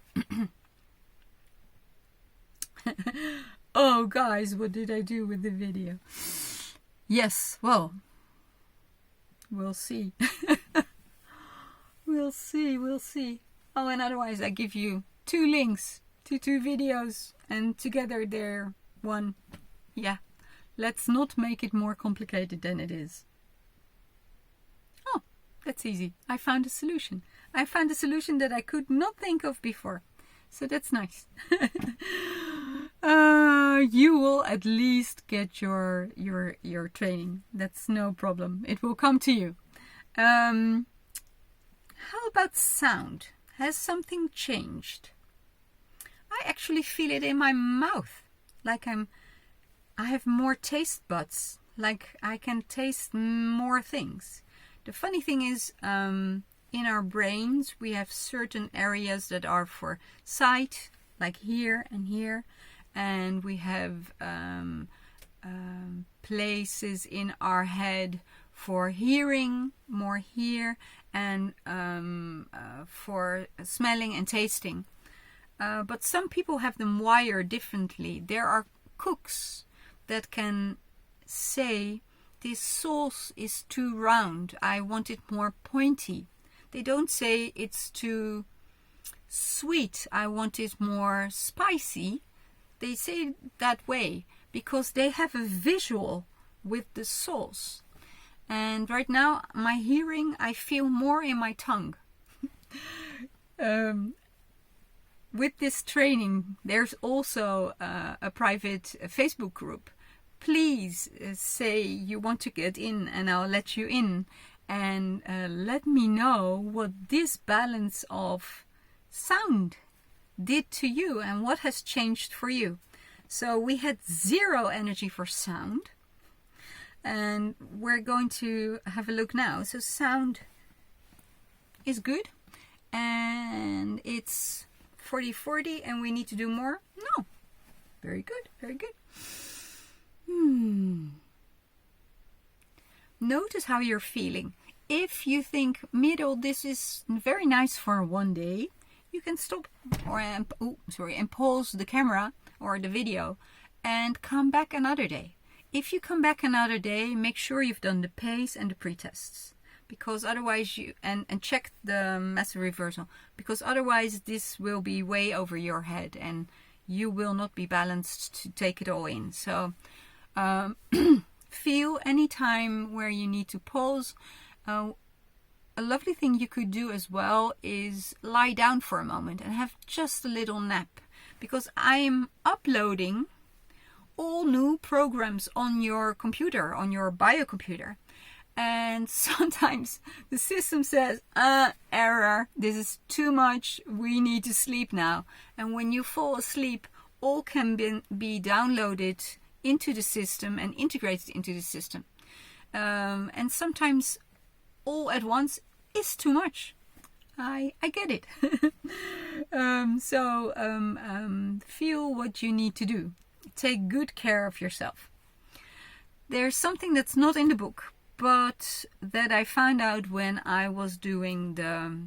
Oh guys, what did I do with the video? Yes, well, we'll see. We'll see. Oh, and otherwise I give you 2 links to 2 videos, and together they're one. Yeah, let's not make it more complicated than it is. Oh, that's easy. I found a solution. I found a solution that I could not think of before. So that's nice. You will at least get your training. That's no problem. It will come to you. How about sound? Has something changed? I actually feel it in my mouth. Like I have more taste buds. Like I can taste more things. The funny thing is, in our brains, we have certain areas that are for sight, like here and here, and we have places in our head for hearing, more here, and for smelling and tasting. But some people have them wired differently. There are cooks that can say, this sauce is too round, I want it more pointy. They don't say it's too sweet, I want it more spicy. They say it that way because they have a visual with the sauce. And right now, my hearing, I feel more in my tongue. With this training, there's also a private Facebook group. Please say you want to get in and I'll let you in. And let me know what this balance of sound did to you and what has changed for you. So we had 0 energy for sound. And we're going to have a look now. So sound is good. And it's 40-40 and we need to do more? No. Very good, very good. Notice how you're feeling. If you think, Merel, this is very nice for one day, you can stop and pause the camera or the video and come back another day. If you come back another day, make sure you've done the pace and the pre-tests, because otherwise and check the massive reversal, because otherwise this will be way over your head and you will not be balanced to take it all in. So feel any time where you need to pause. A lovely thing you could do as well is lie down for a moment and have just a little nap, because I'm uploading all new programs on your computer, on your biocomputer. And sometimes the system says, error, this is too much, we need to sleep now. And when you fall asleep, all can be downloaded into the system and integrated into the system. And sometimes all at once is too much. I get it. Feel what you need to do. Take good care of yourself. There's something that's not in the book, but that I found out when I was doing the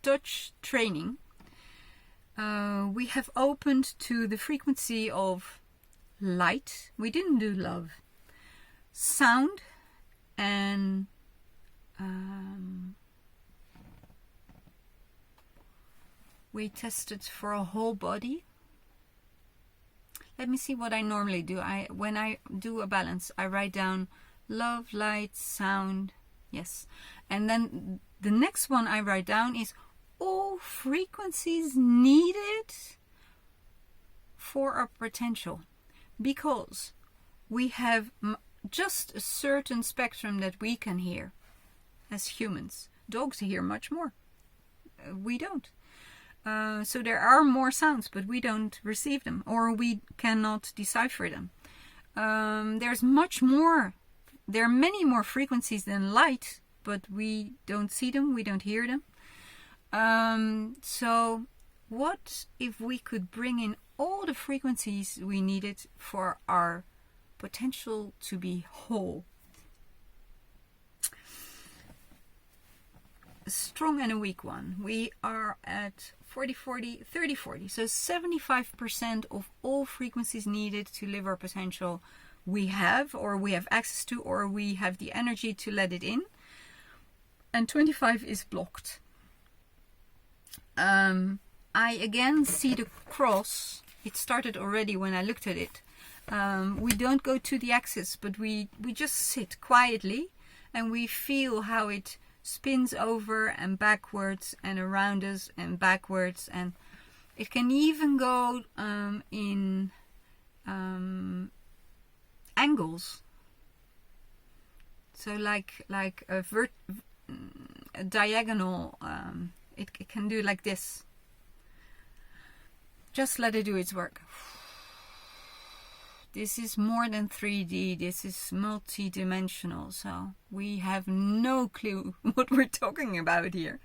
touch training. We have opened to the frequency of light. We didn't do love. Sound and we tested for a whole body. Let me see what I normally do. When I do a balance, I write down love, light, sound. Yes. And then the next one I write down is all frequencies needed for our potential. Because we have just a certain spectrum that we can hear as humans. Dogs hear much more. We don't. So there are more sounds, but we don't receive them, or we cannot decipher them. There's much more. There are many more frequencies than light, but we don't see them, we don't hear them. So what if we could bring in all the frequencies we needed for our potential to be whole? A strong and a weak one. We are at 40-40, 30-40. So 75% of all frequencies needed to live our potential we have, or we have access to, or we have the energy to let it in. And 25 is blocked. I again see the cross. It started already when I looked at it. We don't go to the axis, but we just sit quietly and we feel how it spins over and backwards and around us and backwards, and it can even go in angles. So like a diagonal, it can do like this. Just let it do its work. This is more than 3D. This is multi-dimensional. So we have no clue what we're talking about here.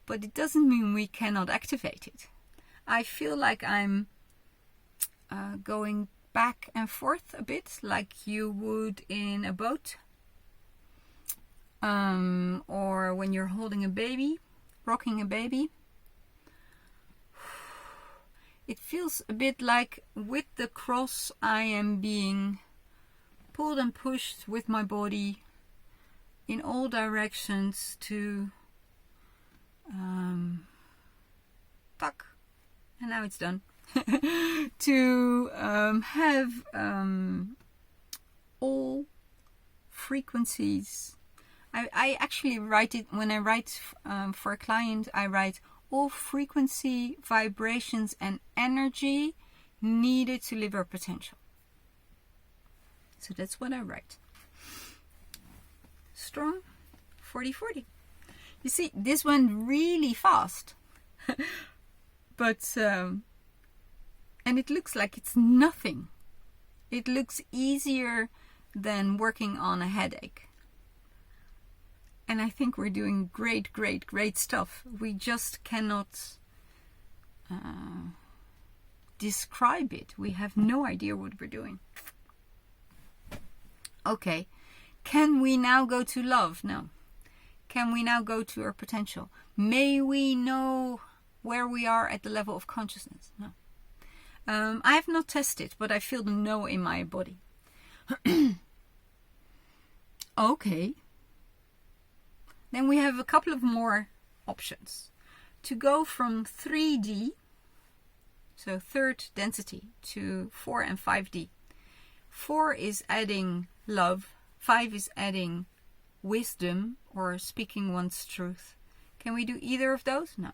But it doesn't mean we cannot activate it. I feel like I'm going back and forth a bit, like you would in a boat. Or when you're holding a baby, rocking a baby. It feels a bit like with the cross I am being pulled and pushed with my body in all directions to tuck, and now it's done. To have all frequencies. I actually write it when I write for a client. I write all frequency, vibrations and energy needed to live our potential. So that's what I write. Strong 40-40. You see, this went really fast. But and it looks like it's nothing. It looks easier than working on a headache. And I think we're doing great, great, great stuff. We just cannot describe it. We have no idea what we're doing. Okay. Can we now go to love? No. Can we now go to our potential? May we know where we are at the level of consciousness? No. I have not tested, but I feel the no in my body. Okay. Then we have a couple of more options. To go from 3D, so third density, to 4 and 5D. 4 is adding love. 5 is adding wisdom or speaking one's truth. Can we do either of those? No.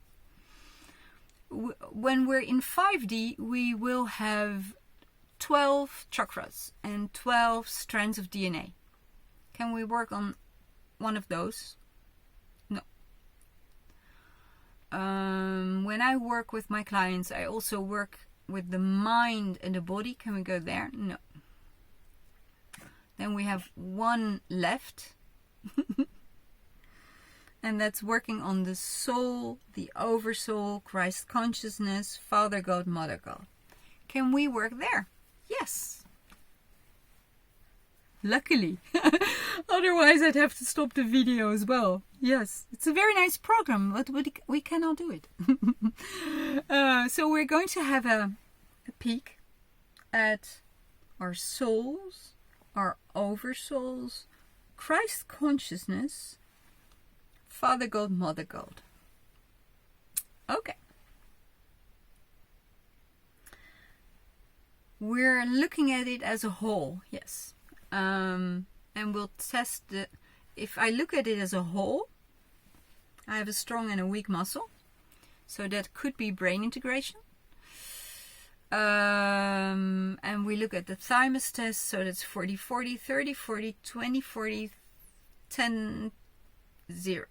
When we're in 5D, we will have 12 chakras and 12 strands of DNA. Can we work on one of those? No. When I work with my clients, I also work with the mind and the body. Can we go there? No. Then we have one left. And that's working on the soul, the oversoul, Christ consciousness, Father God, Mother God. Can we work there? Yes. Luckily. Otherwise I'd have to stop the video as well. Yes. It's a very nice program, but we cannot do it. So we're going to have a peek at our souls, our oversouls, Christ consciousness, Father God, Mother God. Okay. We're looking at it as a whole, yes. And we'll test the... If I look at it as a whole, I have a strong and a weak muscle. So that could be brain integration. And we look at the thymus test, so that's 40, 40, 30, 40, 20, 40, 10, 0.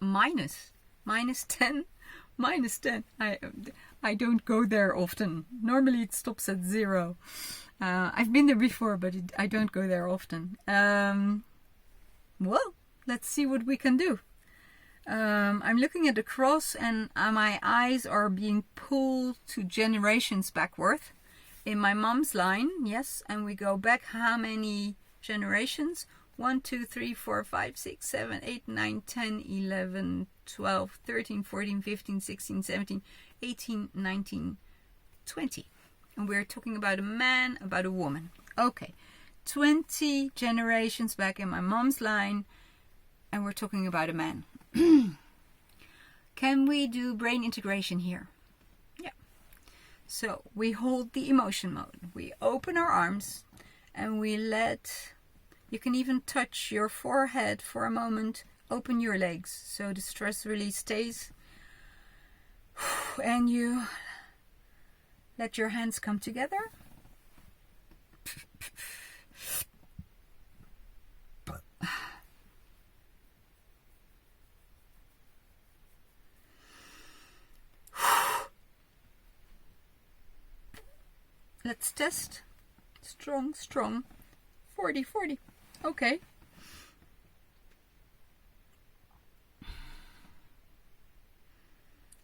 Minus 10. I don't go there often. Normally it stops at 0. I've been there before, but I don't go there often. Well, let's see what we can do. I'm looking at the cross and my eyes are being pulled to generations backward. In my mom's line, yes, and we go back how many generations? 1, 2, 3, 4, 5, 6, 7, 8, 9, 10, 11, 12, 13, 14, 15, 16, 17, 18, 19, 20. And we're talking about a man, about a woman. Okay, 20 generations back in my mom's line, and we're talking about a man. Can we do brain integration here? Yeah. So we hold the emotion mode. We open our arms and we let... You can even touch your forehead for a moment. Open your legs so the stress release stays. And you let your hands come together. Let's test. Strong, strong. 40, 40. Okay.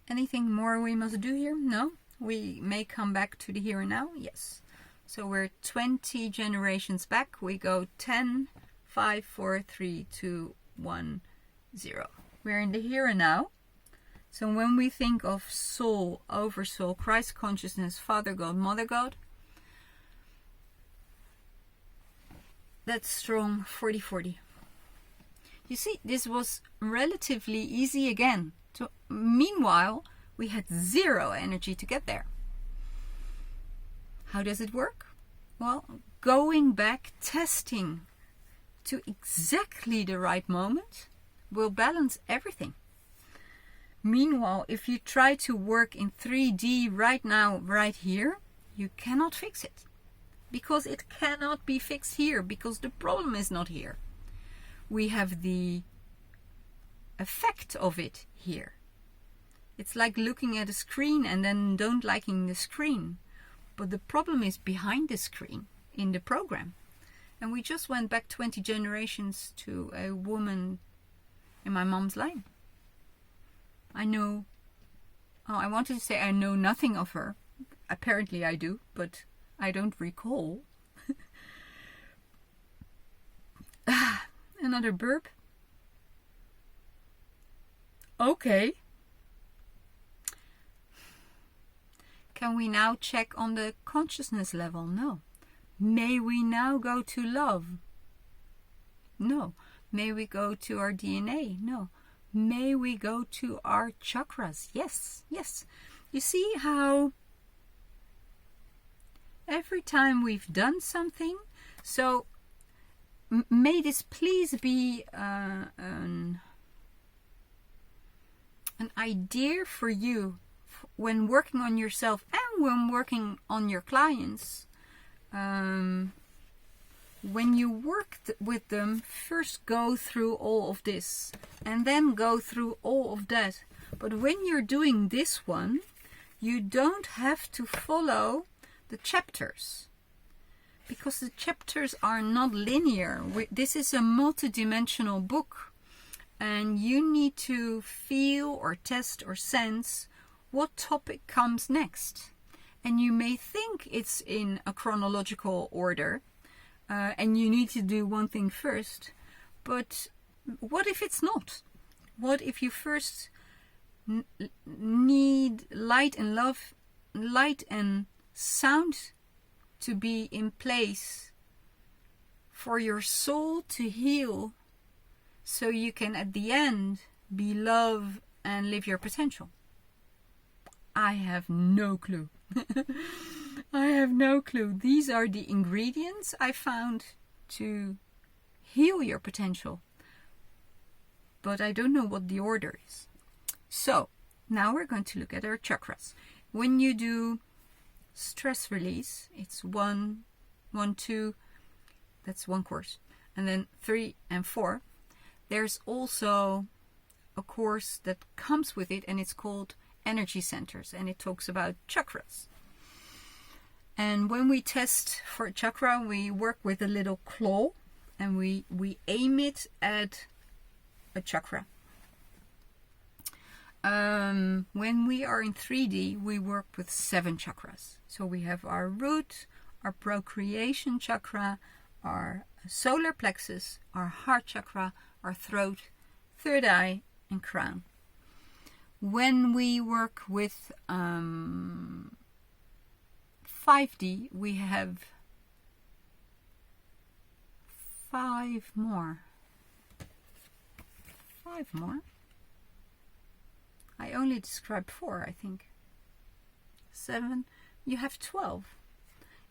Anything more we must do here? No? We may come back to the here and now? Yes. So we're 20 generations back. We go 10, 5, 4, 3, 2, 1, 0. We're in the here and now. So when we think of soul, oversoul, Christ consciousness, Father God, Mother God, that's strong 40-40. You see, this was relatively easy again. So meanwhile, we had 0 energy to get there. How does it work? Well, going back, testing to exactly the right moment will balance everything. Meanwhile, if you try to work in 3D right now, right here, you cannot fix it. Because it cannot be fixed here, because the problem is not here. We have the effect of it here. It's like looking at a screen and then don't liking the screen. But the problem is behind the screen, in the program. And we just went back 20 generations to a woman in my mom's line. I wanted to say I know nothing of her. Apparently I do, but I don't recall. Another burp. Okay. Can we now check on the consciousness level? No. May we now go to love? No. May we go to our DNA? No. May we go to our chakras? Yes, yes. You see how every time we've done something, so may this please be an idea for you when working on yourself and when working on your clients. When you work with them, first go through all of this and then go through all of that. But when you're doing this one, you don't have to follow the chapters, because the chapters are not linear. This is a multi-dimensional book, and you need to feel or test or sense what topic comes next. And you may think it's in a chronological order, and you need to do one thing first, but what if it's not? What if you first need light and love, light and sound to be in place for your soul to heal, so you can at the end be love and live your potential? I have no clue. I have no clue. These are the ingredients I found to heal your potential, but I don't know what the order is. So now we're going to look at our chakras. When you do stress release, it's 1, 2, that's one course, and then 3 and 4. There's also a course that comes with it, and it's called energy centers, and it talks about chakras. And when we test for a chakra, we work with a little claw, and we aim it at a chakra. When we are in 3D, we work with 7 chakras. So we have our root, our procreation chakra, our solar plexus, our heart chakra, our throat, third eye, and crown. When we work with 5D, we have 5 more. 5 more? I only described 4, I think. 7. You have 12.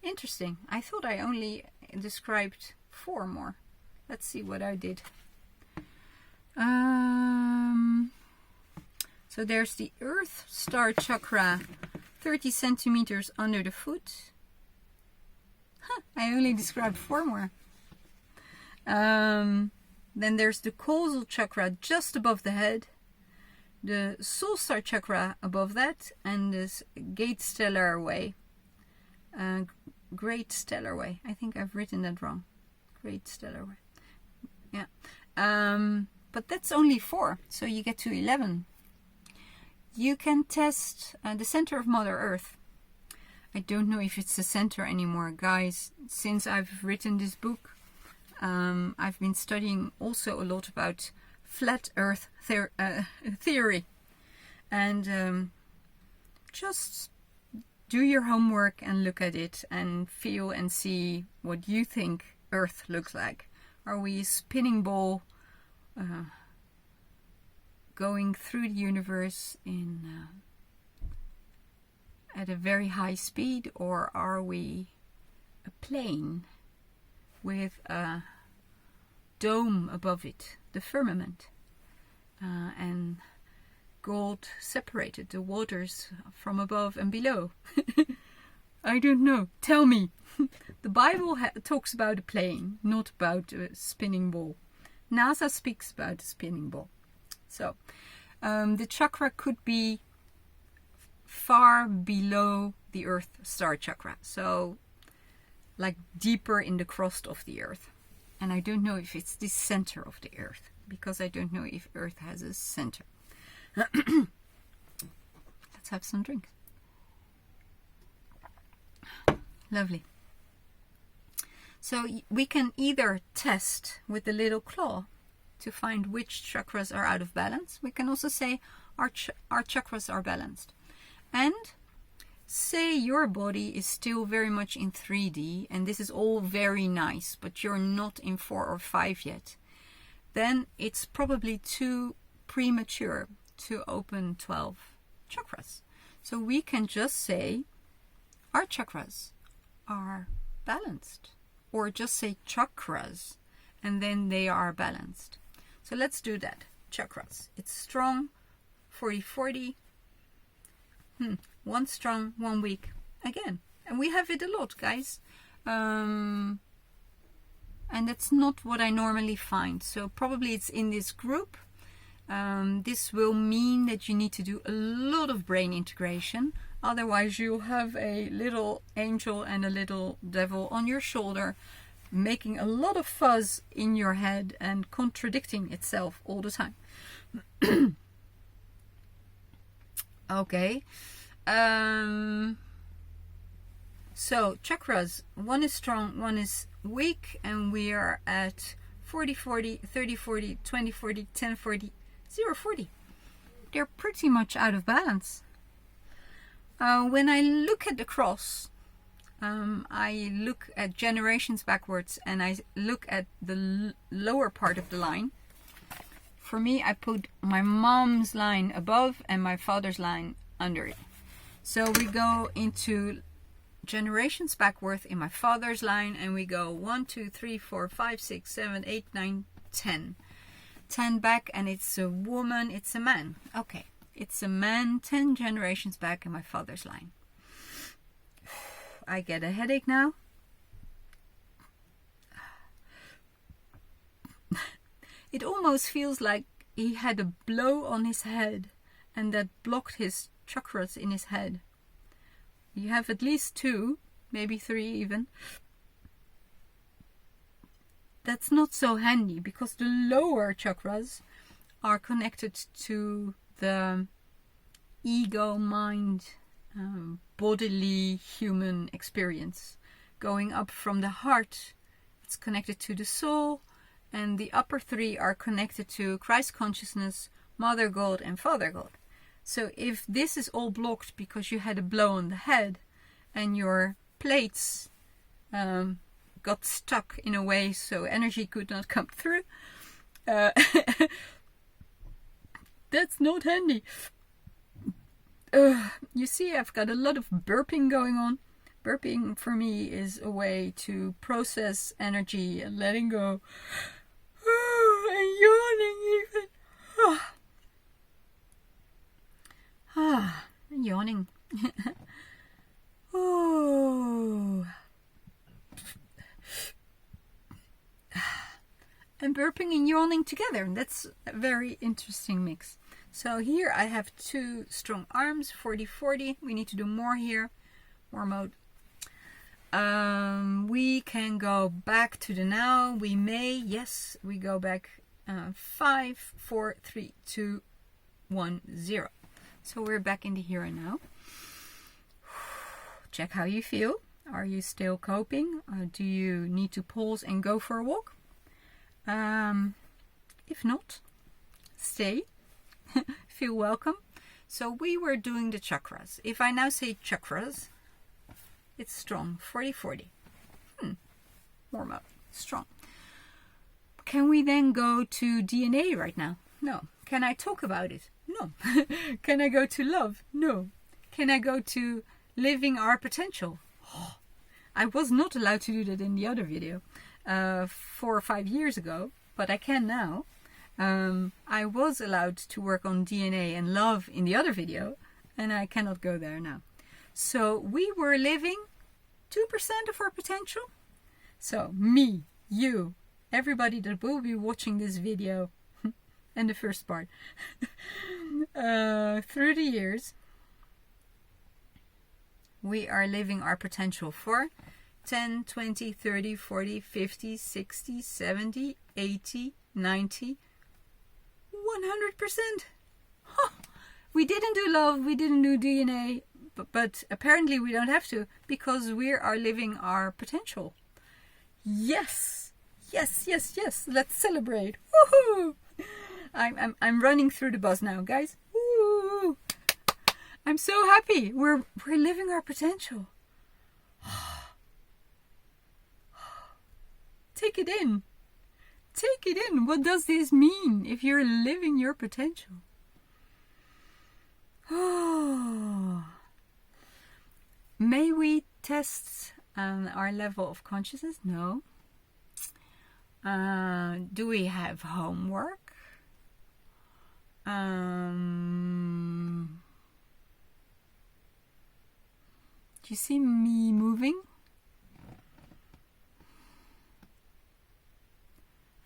Interesting. I thought I only described 4 more. Let's see what I did. So there's the Earth Star Chakra, 30 centimeters under the foot. I only described 4 more. Then there's the Causal Chakra just above the head, the Soul Star Chakra above that, and this Gate Stellar Way. Great stellar way. I think I've written that wrong. Great stellar way. Yeah. But that's only 4, so you get to 11. You can test the center of Mother Earth. I don't know if it's the center anymore, guys. Since I've written this book, I've been studying also a lot about flat Earth theory. And just do your homework and look at it and feel and see what you think Earth looks like. Are we a spinning ball going through the universe at a very high speed, or are we a plane with a dome above it, the firmament, and God separated the waters from above and below? I don't know. Tell me. The Bible talks about a plane, not about a spinning ball. NASA speaks about a spinning ball. So, the chakra could be far below the Earth star chakra. So, like deeper in the crust of the Earth. And I don't know if it's the center of the Earth, because I don't know if Earth has a center. Let's have some drink. Lovely. So we can either test with the little claw to find which chakras are out of balance. We can also say our chakras are balanced. And say your body is still very much in 3D and this is all very nice, but you're not in 4 or 5 yet. Then it's probably too premature to open 12 chakras. So we can just say our chakras are balanced, or just say chakras and then they are balanced. So let's do that. Chakras. It's strong, 40-40. 1 strong, 1 weak. Again. And we have it a lot, guys. And that's not what I normally find. So probably it's in this group. This will mean that you need to do a lot of brain integration. Otherwise you'll have a little angel and a little devil on your shoulder, making a lot of fuzz in your head and contradicting itself all the time. Okay. So chakras, 1 is strong, 1 is weak, and we are at 40-40, 30-40, 20-40, 10-40, 0-40. They're pretty much out of balance. When I look at the cross, I look at generations backwards and I look at the lower part of the line. For me, I put my mom's line above and my father's line under it. So we go into generations backwards in my father's line and we go 1, 2, 3, 4, 5, 6, 7, 8, 9, 10. 10 back, and it's a woman, it's a man. Okay, it's a man 10 generations back in my father's line. I get a headache now. It almost feels like he had a blow on his head and that blocked his chakras in his head. You have at least 2, maybe 3 even. That's not so handy because the lower chakras are connected to the ego, mind, bodily human experience. Going up from the heart, it's connected to the soul, and the upper 3 are connected to Christ consciousness, Mother God, and Father God. So if this is all blocked because you had a blow on the head and your plates got stuck in a way so energy could not come through, that's not handy. You see, I've got a lot of burping going on. Burping for me is a way to process energy and letting go. And yawning even. Yawning. Oh. And burping and yawning together. That's a very interesting mix. So here I have 2 strong arms, 40-40. We need to do more here. More mode. We can go back to the now. We may, yes, we go back 5, 4, 3, 2, 1, 0. So we're back in the here and now. Check how you feel. Are you still coping? Do you need to pause and go for a walk? If not, stay. Feel welcome. So we were doing the chakras. If I now say chakras, it's strong. 40-40. Warm up. Strong. Can we then go to DNA right now? No. Can I talk about it? No. Can I go to love? No. Can I go to living our potential? Oh, I was not allowed to do that in the other video 4 or 5 years ago, but I can now. I was allowed to work on DNA and love in the other video, and I cannot go there now. So we were living 2% of our potential. So me, you, everybody that will be watching this video and the first part through the years, we are living our potential for 10, 20, 30, 40, 50, 60, 70, 80, 90, 100%. Huh. We didn't do love, we didn't do DNA, but apparently we don't have to, because we are living our potential. Yes, yes, yes, yes. Let's celebrate. Woohoo! I'm running through the bus now, guys. Woo! I'm so happy. We're living our potential. Take it in. Take it in. What does this mean if you're living your potential? Oh. May we test our level of consciousness? No. Do we have homework? Do you see me moving?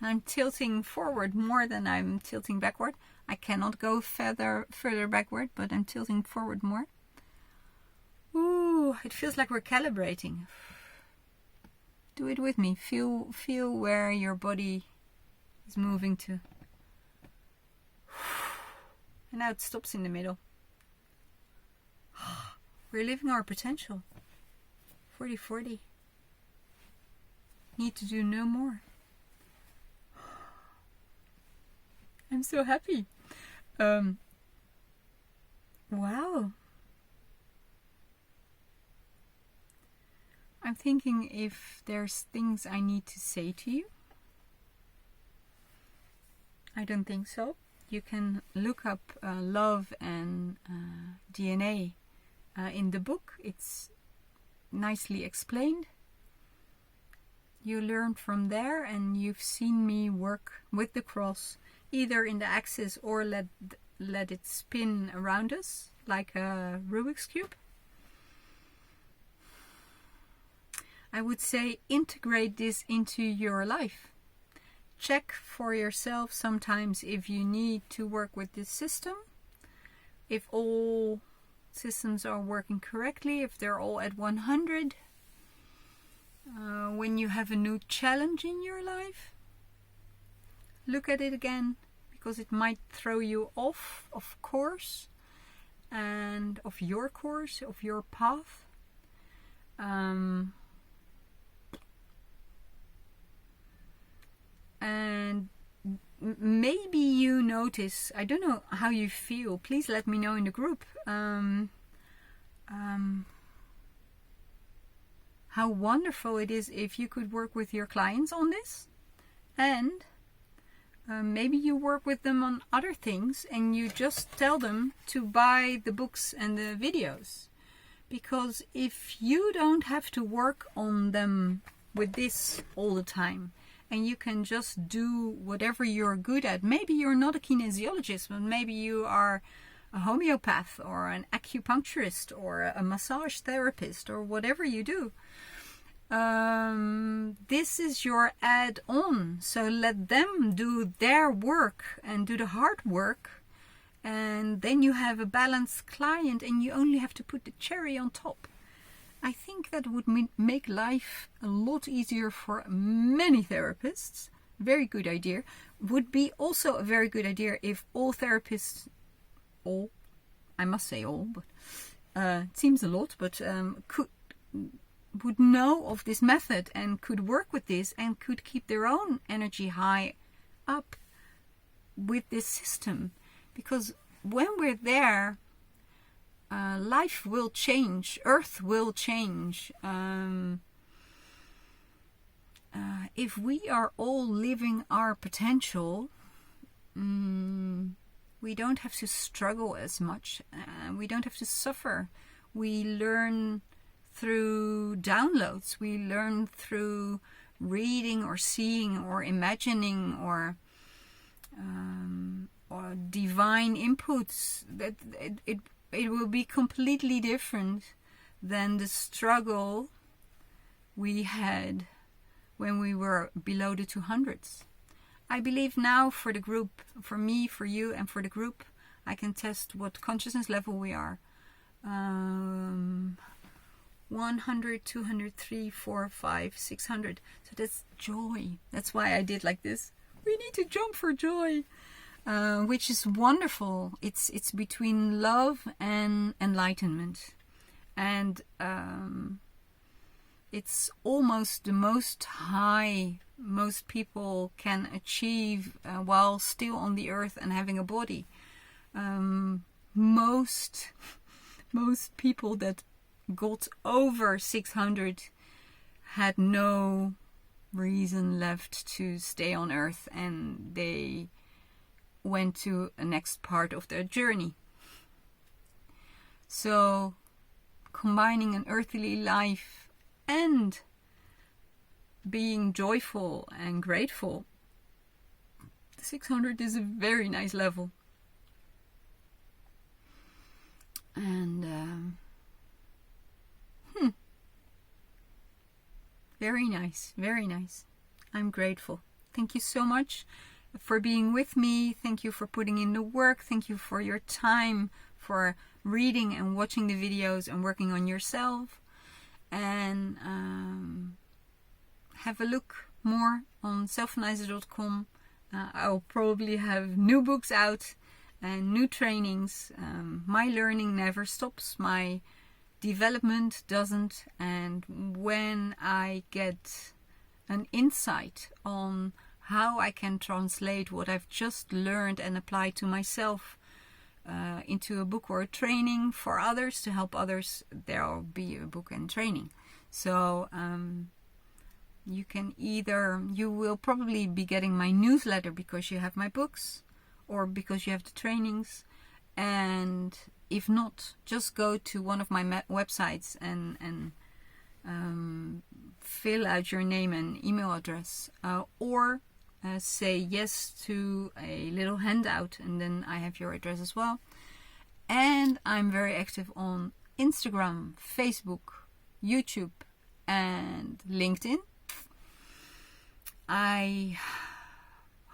I'm tilting forward more than I'm tilting backward. I cannot go further backward, but I'm tilting forward more. Ooh, it feels like we're calibrating. Do it with me. Feel where your body is moving to. And now it stops in the middle. We're living our potential. 40-40. Need to do no more. I'm so happy. Wow. I'm thinking if there's things I need to say to you. I don't think so. You can look up love and DNA in the book. It's nicely explained. You learn from there, and you've seen me work with the cross, either in the axis or let it spin around us like a Rubik's Cube. I would say integrate this into your life. Check for yourself sometimes if you need to work with this system, if all systems are working correctly, if they're all at 100. When you have a new challenge in your life, look at it again, because it might throw you off of course and of your course, of your path. And maybe you notice, I don't know how you feel, please let me know in the group, how wonderful it is if you could work with your clients on this, and maybe you work with them on other things and you just tell them to buy the books and the videos, because if you don't have to work on them with this all the time, and you can just do whatever you're good at. Maybe you're not a kinesiologist, but maybe you are a homeopath or an acupuncturist or a massage therapist or whatever you do. This is your add-on. So let them do their work and do the hard work. And then you have a balanced client, and you only have to put the cherry on top. I think that would make life a lot easier for many therapists. Very good idea. Would be also a very good idea if all therapists, all, I must say all, but it seems a lot, but would know of this method and could work with this and could keep their own energy high up with this system. Because when we're there, life will change, Earth will change. If we are all living our potential, we don't have to struggle as much. We don't have to suffer. We learn through downloads. We learn through reading or seeing or imagining or divine inputs. That it will be completely different than the struggle we had when we were below the 200s. I believe now for the group, for me, for you, and for the group, I can test what consciousness level we are. 100, 200, 3, 4, 5, 600. So that's joy. That's why I did like this. We need to jump for joy. Which is wonderful. It's between love and enlightenment. And it's almost the most high most people can achieve while still on the earth and having a body. Most people that got over 600 had no reason left to stay on earth, and they went to a next part of their journey. So combining an earthly life and being joyful and grateful, 600 is a very nice level. And very nice, very nice. I'm grateful. Thank you so much for being with me. Thank you for putting in the work. Thank you for your time, for reading and watching the videos and working on yourself. And have a look more on selfanizer.com. I'll probably have new books out and new trainings. My learning never stops. My development doesn't. And when I get an insight on how I can translate what I've just learned and apply to myself into a book or a training for others, to help others, there'll be a book and training. So you will probably be getting my newsletter because you have my books or because you have the trainings. And if not, just go to one of my websites and fill out your name and email address, or say yes to a little handout, and then I have your address as well. And I'm very active on Instagram, Facebook, YouTube, and LinkedIn. I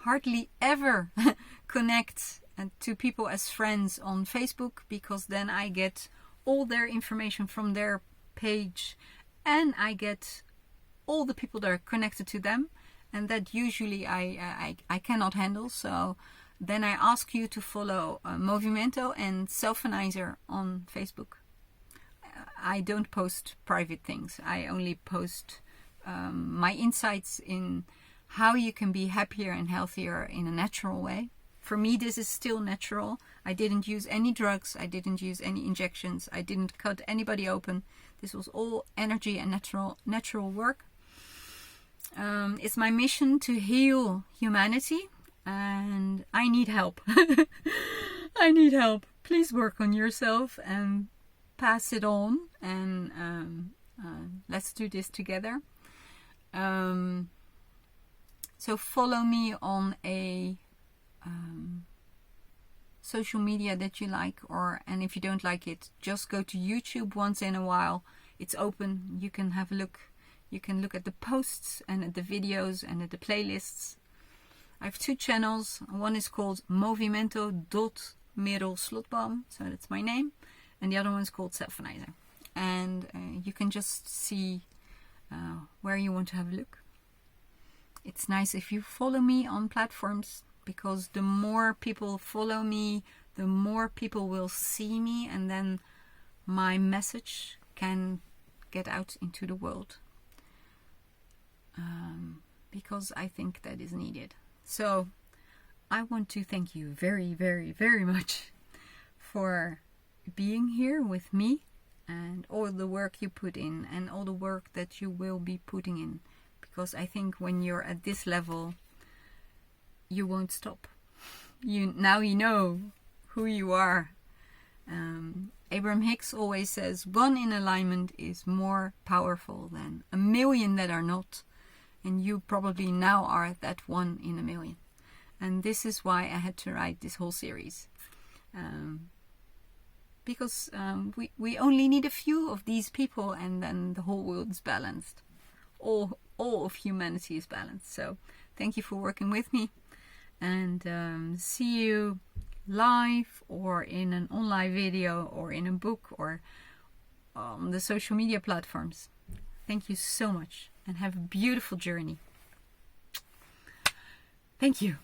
hardly ever connect to people as friends on Facebook, because then I get all their information from their page and I get all the people that are connected to them, and that usually I cannot handle. So then I ask you to follow Movimento and Selfanizer on Facebook. I don't post private things. I only post my insights in how you can be happier and healthier in a natural way. For me, this is still natural. I didn't use any drugs. I didn't use any injections. I didn't cut anybody open. This was all energy and natural work. It's my mission to heal humanity, and I need help. I need help. Please work on yourself and pass it on, and let's do this together. So follow me on a social media that you like, and if you don't like it, just go to YouTube once in a while. It's open. You can have a look. You can look at the posts and at the videos and at the playlists. I have two channels. One is called movimento.merel, so that's my name, and the other one is called Selfanizer. and you can just see where you want to have a look. It's nice if you follow me on platforms, because the more people follow me, the more people will see me, and then my message can get out into the world. Because I think that is needed. So I want to thank you very, very, very much for being here with me, and all the work you put in, and all the work that you will be putting in. Because I think when you're at this level, you won't stop. Now you know who you are. Abraham Hicks always says, 1 in alignment is more powerful than 1,000,000 that are not. And you probably now are that 1 in 1,000,000. And this is why I had to write this whole series. Because we only need a few of these people, and then the whole world is balanced. All of humanity is balanced. So thank you for working with me. And see you live, or in an online video, or in a book, or on the social media platforms. Thank you so much, and have a beautiful journey. Thank you.